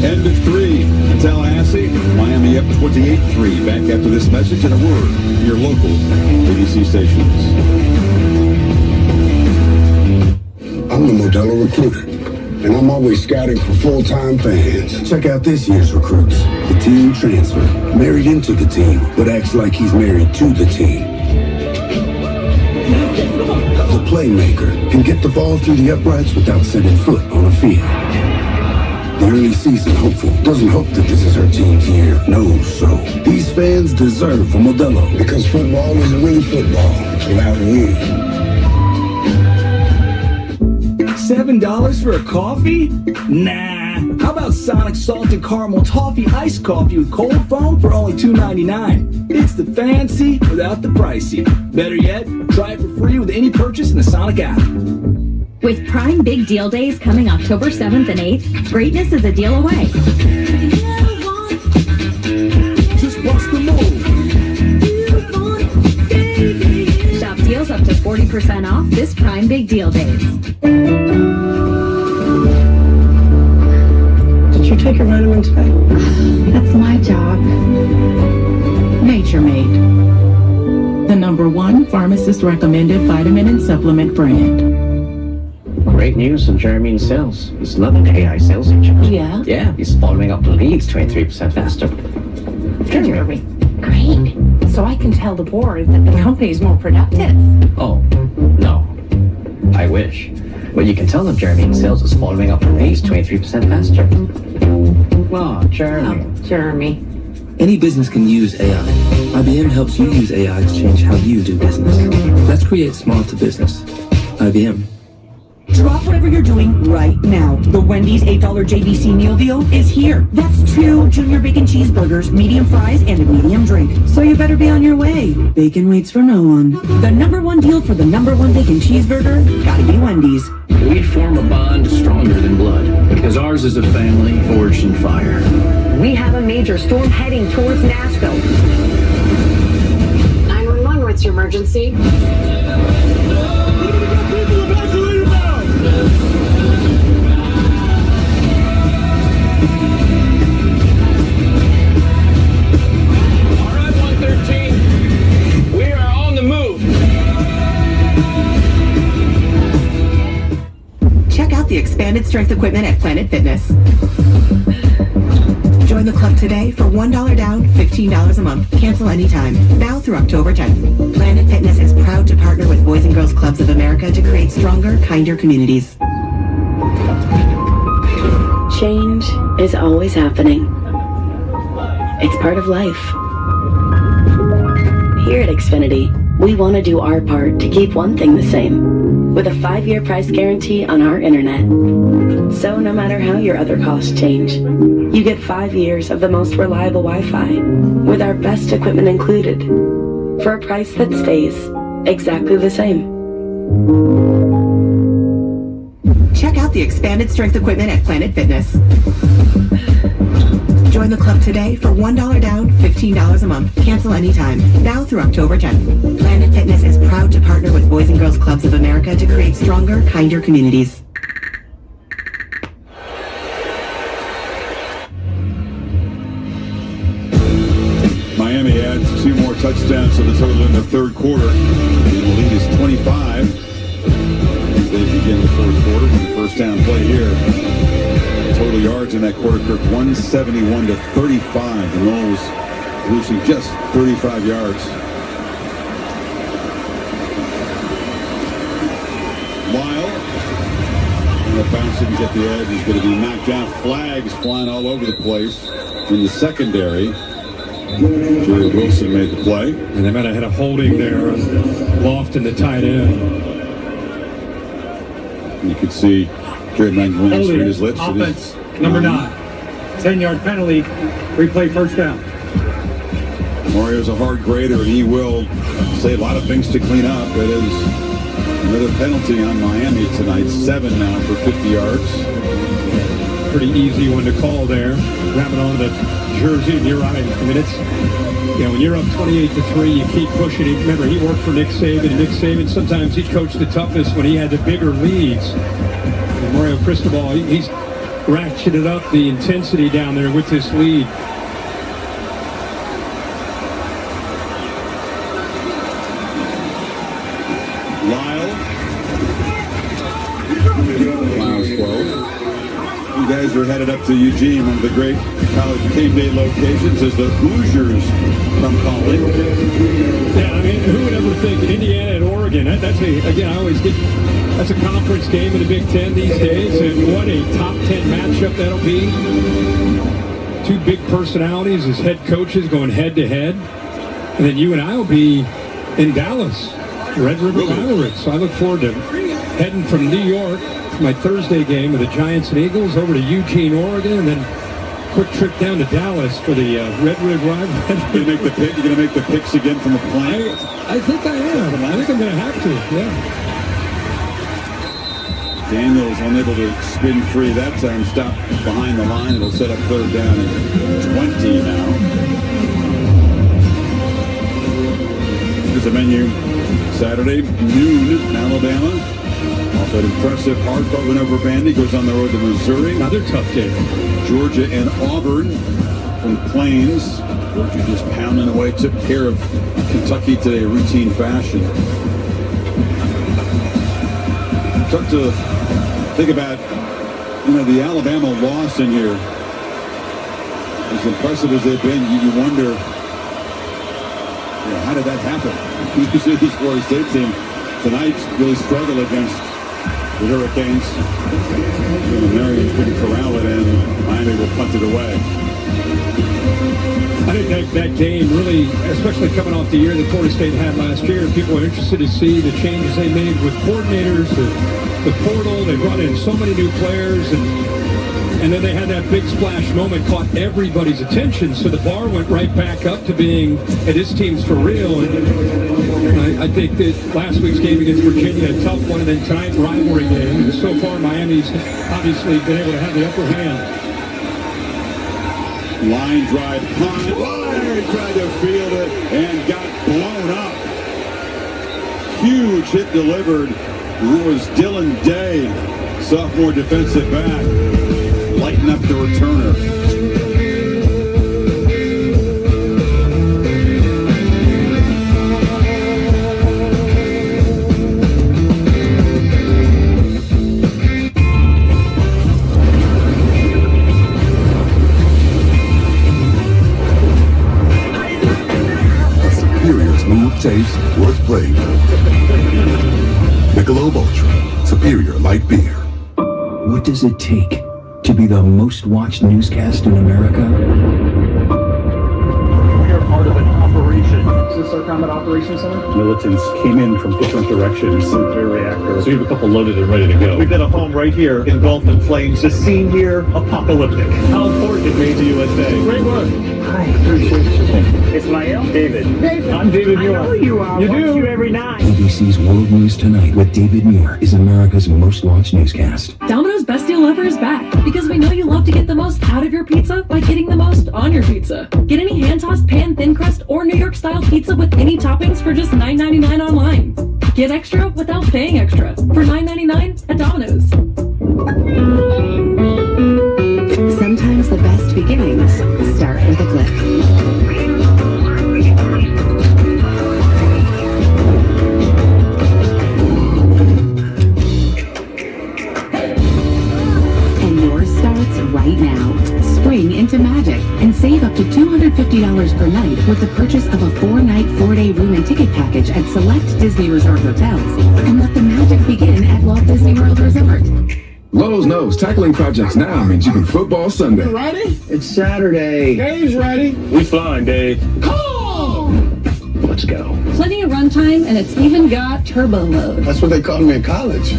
End of 3 in Tallahassee. Miami up 28-3. Back after this message and a word from your local ABC stations. I'm the Modelo Recruiter, and I'm always scouting for full-time fans. Check out this year's recruits. The teen transfer, married into the team, but acts like he's married to the team. The playmaker can get the ball through the uprights without setting foot on a field. The early season hopeful doesn't hope that this is her team's year. No, so these fans deserve a Modelo, because football is really football without you. $7 for a coffee? Nah. How about Sonic Salted Caramel Toffee Iced Coffee with cold foam for only $2.99? It's the fancy without the pricey. Better yet, try it for free with any purchase in the Sonic app. With Prime Big Deal Days coming October 7th and 8th, greatness is a deal away. Just bust the move. Shop deals up to 40% off this Prime Big Deal Days. Did you take your vitamin today? That's my job. Nature Made, the #1 pharmacist recommended vitamin and supplement brand. great news on Jeremy in sales. He's loving the AI sales agent. Yeah? Yeah, he's following up the leads 23% faster. Jeremy. Great. So I can tell the board that the company is more productive. Oh, no. I wish. But you can tell them Jeremy in sales is following up the leads 23% faster. Oh, Jeremy. Oh, Jeremy. Any business can use AI. IBM helps you use AI to change how you do business. Let's create smart to business. IBM. Drop whatever you're doing right now. The Wendy's $8 JBC meal deal is here. That's 2 junior bacon cheeseburgers, medium fries, and a medium drink. So you better be on your way. Bacon waits for no one. The #1 deal for the #1 bacon cheeseburger, gotta be Wendy's. We form a bond stronger than blood, because ours is a family forged in fire. We have a major storm heading towards Nashville. 911, what's your emergency? We are on the move. Check out the expanded strength equipment at Planet Fitness. Join the club today for $1 down, $15 a month. Cancel anytime. Now through October 10th. Planet Fitness is proud to partner with Boys and Girls Clubs of America to create stronger, kinder communities. Change is always happening. It's part of life. Here at Xfinity, we want to do our part to keep one thing the same, with a 5-year price guarantee on our internet. So no matter how your other costs change, you get 5 years of the most reliable Wi-Fi, with our best equipment included, for a price that stays exactly the same. Check out the expanded strength equipment at Planet Fitness. Join the club today for $1 down, $15 a month. Cancel anytime. Now through October 10th. Planet Fitness is proud to partner with Boys and Girls Clubs of America to create stronger, kinder communities. Miami adds 2 more touchdowns to the total in the third quarter. And the lead is 25. As they begin the fourth quarter. The first down play here. Total yards in that quarter, Kirk, 171 to 35. The Knowles losing just 35 yards. Lyle, and the bounce didn't get the edge, is going to be knocked down. Flags flying all over the place in the secondary. Jerry Wilson made the play. And they might have had a holding there on Lofton, the tight end. You could see Jerry Magdalene read his lips. Offense, number 9. 10-yard penalty, replay first down. Mario's a hard grader, and he will say a lot of things to clean up. It is another penalty on Miami tonight. 7 now for 50 yards. Pretty easy one to call there. Grabbing on the jersey, and you're right. I mean, it's, you know, when you're up 28-3, you keep pushing it. Remember, he worked for Nick Saban, and Nick Saban, sometimes he coached the toughest when he had the bigger leads. And Mario Cristobal, he's ratcheted up the intensity down there with this lead. Lyle's 12. You guys are headed up to Eugene, one of the great college game day locations, as the Hoosiers come calling. Yeah, I mean, who would ever think Indiana and Oregon? That's a conference game in the Big Ten these days, and what a top 10 matchup that'll be. 2 big personalities as head coaches going head to head, and then you and I will be in Dallas, Red River Rivalry. So I look forward to heading from New York for my Thursday game with the Giants and Eagles over to Eugene, Oregon, and then quick trip down to Dallas for the Red River Rivalry. You're going to make the picks again from the plane? I think I am. I think I'm going to have to, yeah. Daniels unable to spin free that time. Stop behind the line. It'll set up third down and 20 now. Here's the menu. Saturday, noon, Alabama. Off that impressive hard-fought win over Vandy. Goes on the road to Missouri. Another tough game. Georgia and Auburn from Plains. Georgia just pounding away. Took care of Kentucky today, routine fashion. Talked to Think about, the Alabama loss in here. As impressive as they've been, you wonder, how did that happen? Usually this Florida State team tonight really struggled against the Hurricanes. Marion couldn't corral it, and Miami will punt it away. I think that game really, especially coming off the year that Florida State had last year, people are interested to see the changes they made with coordinators, the portal. They brought in so many new players, and then they had that big splash moment, caught everybody's attention. So the bar went right back up to being, hey, this team's for real. And I think that last week's game against Virginia, a tough one, and then tonight, rivalry game. So far, Miami's obviously been able to have the upper hand. Line drive, punt. He tried to field it and got blown up. Huge hit delivered. It was Dylan Day, sophomore defensive back, lighten up the returner. Smooth taste, worth playing. Michelob Ultra, superior light beer. What does it take to be the most watched newscast in America? We are part of an operation. Is this our combat operations center? Militants came in from different directions. Nuclear reactor. So we have a couple loaded and ready to go. We've got a home right here, engulfed in flames. The scene here, apocalyptic. How important it made to USA. Great work. Hi, appreciate it. Ismael? David. I'm David Muir. I know you are. You do? You every night. ABC's World News Tonight with David Muir is America's most watched newscast. Domino's Best Deal Ever is back because we know you love to get the most out of your pizza by getting the most on your pizza. Get any hand-tossed pan, thin crust, or New York-style pizza with any toppings for just $9.99 online. Get extra without paying extra for $9.99 at Domino's. Sometimes the best beginnings start with a click. And yours starts right now. Spring into magic and save up to $250 per night with the purchase of a 4-night, 4-day room and ticket package at select Disney Resort hotels. And let the magic begin at Walt Disney World Resort. Lowe's knows tackling projects now means you can football Sunday. You ready? It's Saturday. Dave's ready. We flying, Dave. Let's go. Plenty of runtime, and it's even got turbo mode. That's what they called me in college.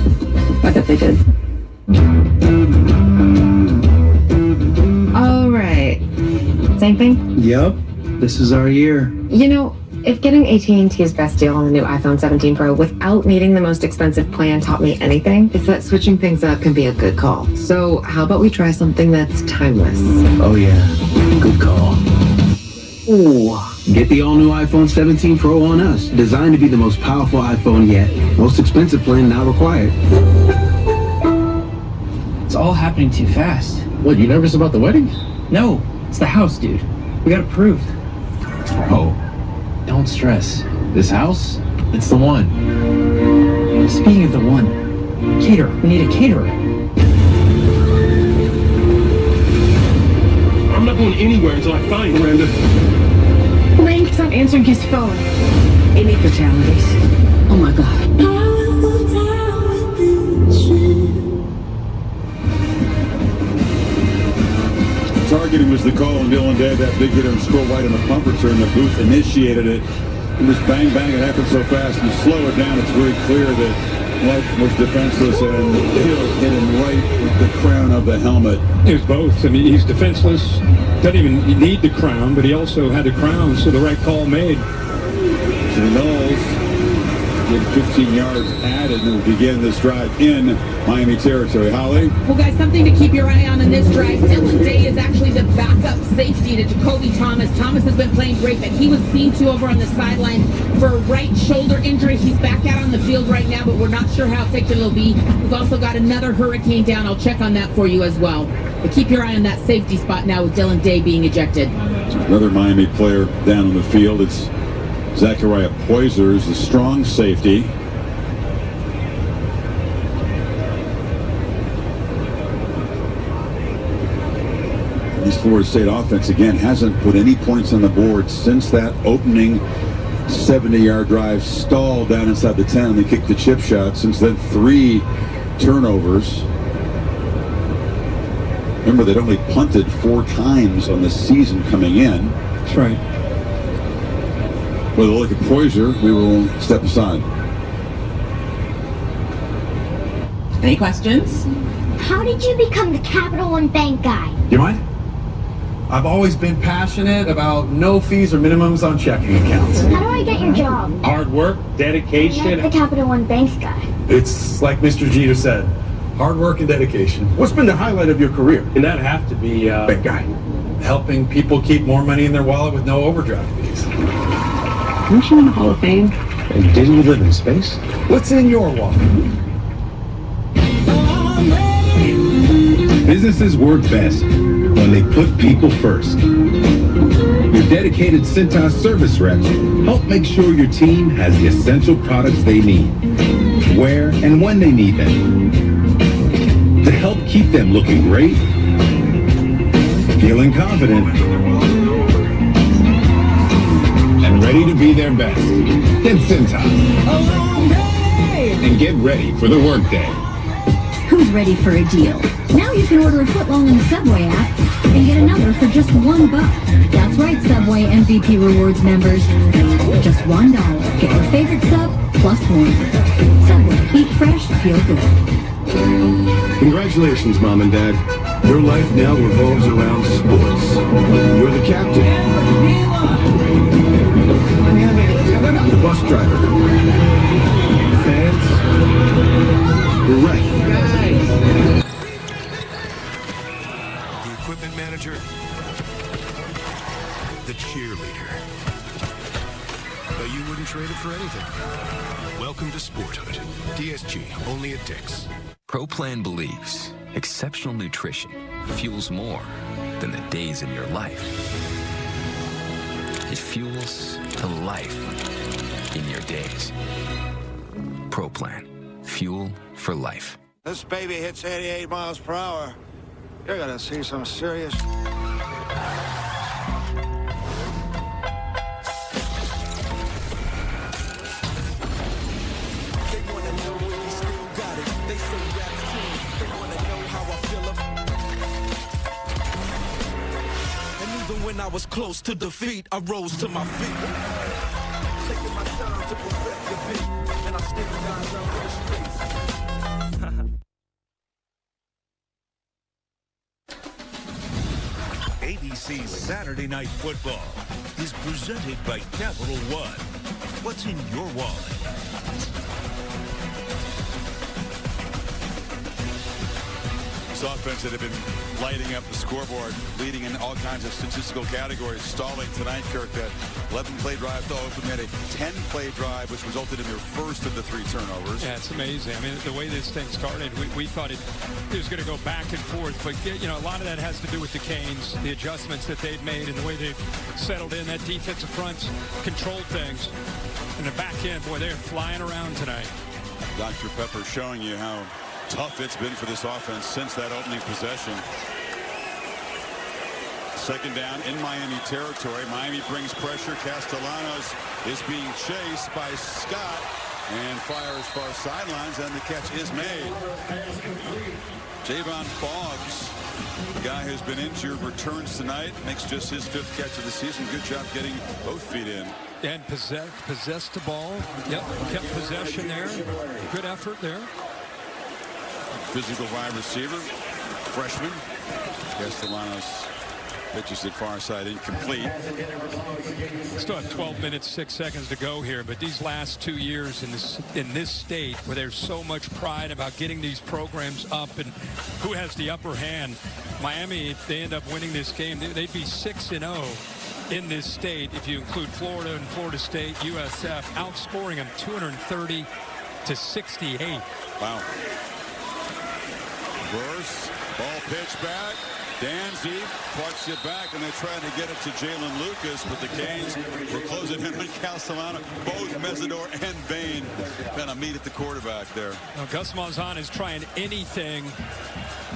I bet they did. All right. Same thing? Yep. This is our year. If getting AT&T's best deal on the new iPhone 17 Pro without needing the most expensive plan taught me anything, it's that switching things up can be a good call. So how about we try something that's timeless? Oh yeah, good call. Ooh, get the all-new iPhone 17 Pro on us. Designed to be the most powerful iPhone yet. Most expensive plan now required. It's all happening too fast. What, you nervous about the wedding? No, it's the house, dude. We got approved. Oh. Don't stress. This house, it's the one. Speaking of the one, caterer. We need a caterer. I'm not going anywhere until I find Miranda. Rain keeps on answering his phone. Any fatalities? Oh my God. Targeting was the call, and Dylan Day, that big hit on score white on the pump return. The booth initiated it. It was bang, bang. It happened so fast. You slow it down, it's very clear that White was defenseless, and Hill hit him right with the crown of the helmet. It was both. I mean, he's defenseless. Doesn't even need the crown, but he also had the crown, so the right call made. So the Knowles get 15 yards added and will begin this drive in Miami territory. Holly? Well, guys, something to keep your eye on in this drive. Dylan Day is actually the backup safety to Jacoby Thomas. Thomas has been playing great, but he was seen to over on the sideline for a right shoulder injury. He's back out on the field right now, but we're not sure how effective it'll be. We've also got another Hurricane down. I'll check on that for you as well. But keep your eye on that safety spot now with Dylan Day being ejected. Another Miami player down on the field. It's Zachariah Poisers, the strong safety. Florida State offense, again, hasn't put any points on the board since that opening 70-yard drive stalled down inside the 10. They kicked the chip shot. Since then, 3 turnovers. Remember, they'd only punted 4 times on the season coming in. That's right. With a look at Poyser, we will step aside. Any questions? How did you become the Capital One Bank guy? You mind? I've always been passionate about no fees or minimums on checking accounts. How do I get your job? Hard work, dedication. Not the Capital One Bank's guy. It's like Mr. Jeter said, hard work and dedication. What's been the highlight of your career? And that have to be bank guy. Helping people keep more money in their wallet with no overdraft fees. Aren't you in the Hall of Fame? And didn't you live in space? What's in your wallet? Businesses work best when they put people first. Your dedicated Cintas service reps help make sure your team has the essential products they need, where and when they need them, to help keep them looking great, feeling confident, and ready to be their best. Get Cintas and get ready for the workday. Who's ready for a deal? Now you can order a footlong in the Subway app and get another for just $1. That's right, Subway MVP Rewards members. Just $1. Get your favorite sub plus one. Subway, eat fresh, feel good. Congratulations, Mom and Dad. Your life now revolves around sports. You're the captain, the bus driver, fans, the ref, the equipment manager, the cheerleader. But you wouldn't trade it for anything. Welcome to Sport Hut. DSG, only at Dick's. ProPlan believes exceptional nutrition fuels more than the days in your life. It fuels to life in your days. ProPlan, fuel for life. This baby hits 88 miles per hour. You're gonna see some serious... When I was close to defeat, I rose to my feet. Taking my time to perfect the beat, and I still got no streets. ABC's Saturday Night Football is presented by Capital One. What's in your wallet? Offense that have been lighting up the scoreboard, leading in all kinds of statistical categories, stalling tonight, Kirk. That 11-play drive to open, had a 10-play drive, which resulted in their first of the 3 turnovers. Yeah, it's amazing. I mean, the way this thing started, we thought it was going to go back and forth, but you know, a lot of that has to do with the Canes, the adjustments that they'd made, and the way they've settled in. That defensive front controlled things, and the back end, boy, they're flying around tonight. Dr. Pepper showing you how tough it's been for this offense since that opening possession. Second down in Miami territory. Miami brings pressure. Castellanos is being chased by Scott and fires far sidelines, and the catch is made. Javon Boggs, the guy who's been injured, returns tonight, makes just his 5th catch of the season. Good job getting both feet in. And possessed the ball. Yep, kept possession there. Good effort there. Physical wide receiver, freshman. Castellanos pitches it far side, incomplete. Still have 12 minutes, 6 seconds to go here, but these last 2 years in this state where there's so much pride about getting these programs up and who has the upper hand. Miami, if they end up winning this game, they'd be 6-0 in this state if you include Florida and Florida State, USF, outscoring them 230-68. Wow. Burst, ball pitch back. Danzy plucks it back, and they're trying to get it to Jalen Lucas, but the Canes were closing in on Castellano. Both Mesidor and Bain kind of meet at the quarterback there. Now, Gus Malzahn is trying anything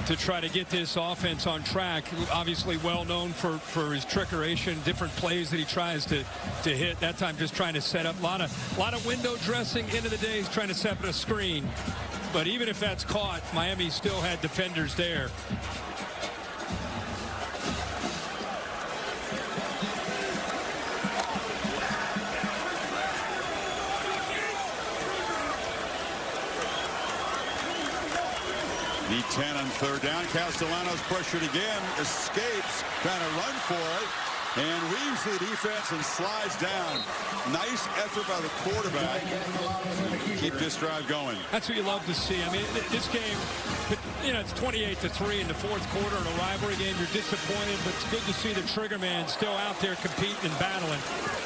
to try to get this offense on track. Obviously well known for his trickeration, different plays that he tries to hit. That time just trying to set up a lot of window dressing into the day. He's trying to set up a screen. But even if that's caught, Miami still had defenders there. Need 10 on third down. Castellanos pressured again, escapes, trying to run for it, and weaves the defense and slides down. Nice effort by the quarterback. Keep this drive going. That's what you love to see. I mean, this game, you know, it's 28-3 in the fourth quarter in a rivalry game. You're disappointed, but it's good to see the trigger man still out there competing and battling.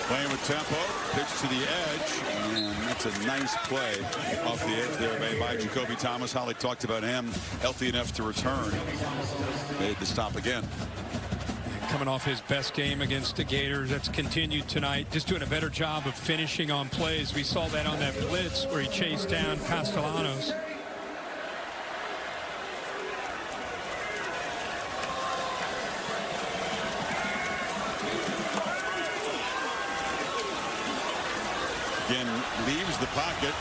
Playing with tempo, pitch to the edge, and that's a nice play off the edge there made by Jacoby Thomas. Holly talked about him, healthy enough to return. Made the stop again. Coming off his best game against the Gators. That's continued tonight. Just doing a better job of finishing on plays. We saw that on that blitz where he chased down Castellanos. Again, leaves the pocket,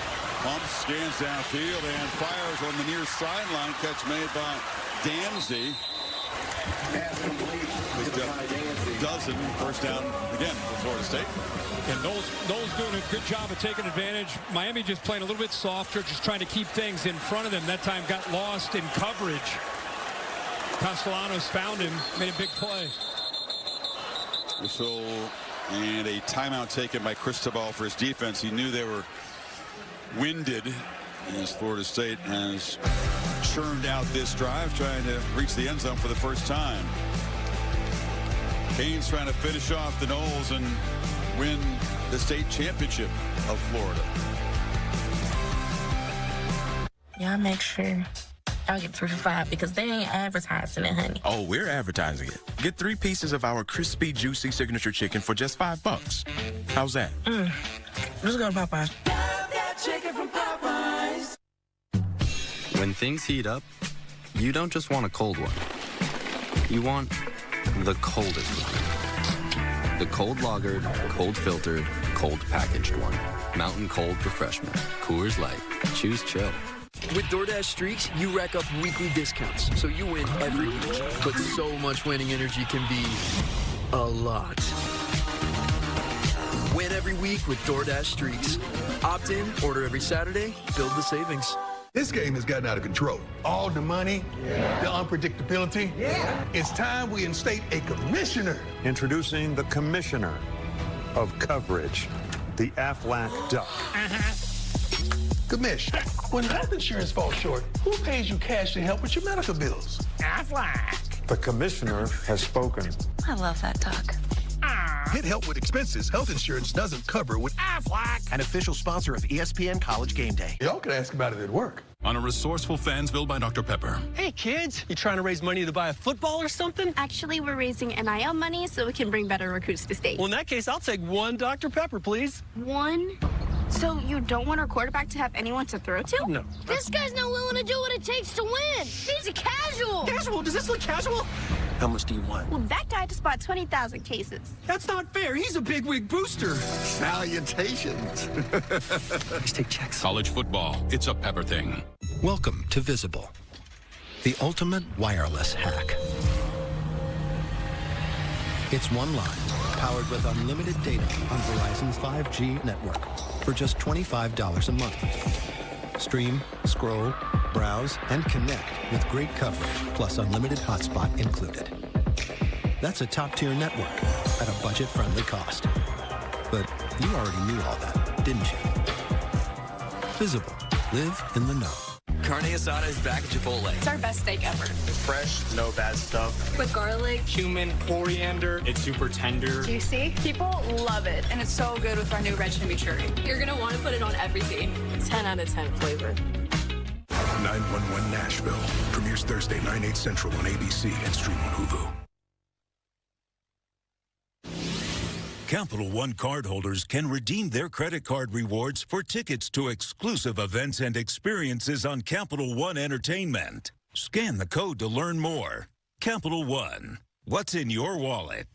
pumps, scans downfield, and fires on the near sideline. Catch made by Danzy. Dozen, first down again for Florida State. And Knowles doing a good job of taking advantage. Miami just playing a little bit softer, just trying to keep things in front of them. That time got lost in coverage. Castellanos found him, made a big play. Whistle and a timeout taken by Cristobal for his defense. He knew they were winded as Florida State has churned out this drive, trying to reach the end zone for the first time. Canes trying to finish off the Noles and win the state championship of Florida. Y'all make sure y'all get 3 for $5 because they ain't advertising it, honey. Oh, we're advertising it. Get 3 pieces of our crispy, juicy signature chicken for just $5. How's that? Let's go to Popeyes. Chicken from Popeyes. When things heat up, you don't just want a cold one. You want the coldest one. The cold lagered, cold filtered, cold packaged one. Mountain Cold Refreshment. Coors Light. Choose chill. With DoorDash Streaks, you rack up weekly discounts, so you win every week. But so much winning energy can be a lot. Win every week with DoorDash Streaks. Opt in, order every Saturday, build the savings. This game has gotten out of control. All the money, the unpredictability. It's time we instate a commissioner. Introducing the commissioner of coverage, the Aflac Duck. Commish, when health insurance falls short, who pays you cash to help with your medical bills? Aflac. The commissioner has spoken. I love that duck. Get help with expenses health insurance doesn't cover with Aflac, an official sponsor of ESPN College Game Day. Y'all can ask about it at work. On a resourceful Fansville by Dr. Pepper. Hey, kids, you trying to raise money to buy a football or something? Actually, we're raising NIL money so we can bring better recruits to state. Well, in that case, I'll take 1 Dr. Pepper, please. 1? So you don't want our quarterback to have anyone to throw to? No. This guy's not willing to do what it takes to win. He's a casual. Casual? Does this look casual? How much do you want? Well, that guy just bought 20,000 cases. That's not fair. He's a bigwig booster. Salutations. Please take checks. College football, it's a Pepper thing. Welcome to Visible, the ultimate wireless hack. It's one line, powered with unlimited data on Verizon's 5G network for just $25 a month. Stream, scroll, browse, and connect with great coverage, plus unlimited hotspot included. That's a top-tier network at a budget-friendly cost. But you already knew all that, didn't you? Visible. Live in the know. Carne asada is back at Chipotle. It's our best steak ever. Fresh, no bad stuff. With garlic, cumin, coriander. It's super tender. juicy. People love it, and it's so good with our new red chimichurri. You're gonna want to put it on everything. 10 out of 10 flavor. 911 Nashville premieres Thursday, 9/8 Central on ABC and stream on Hulu. Capital One cardholders can redeem their credit card rewards for tickets to exclusive events and experiences on Capital One Entertainment. Scan the code to learn more. Capital One. What's in your wallet?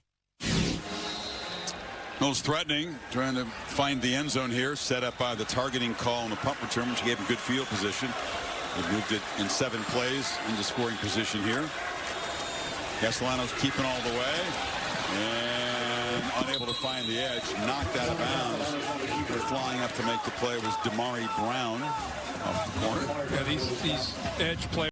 Mills threatening, trying to find the end zone here, set up by the targeting call on the punt return, which gave him good field position. They moved it in 7 plays into scoring position here. Castellano's keeping all the way and unable to find the edge, knocked out of bounds. Flying up to make the play was Damari Brown off the corner. Yeah, these edge players.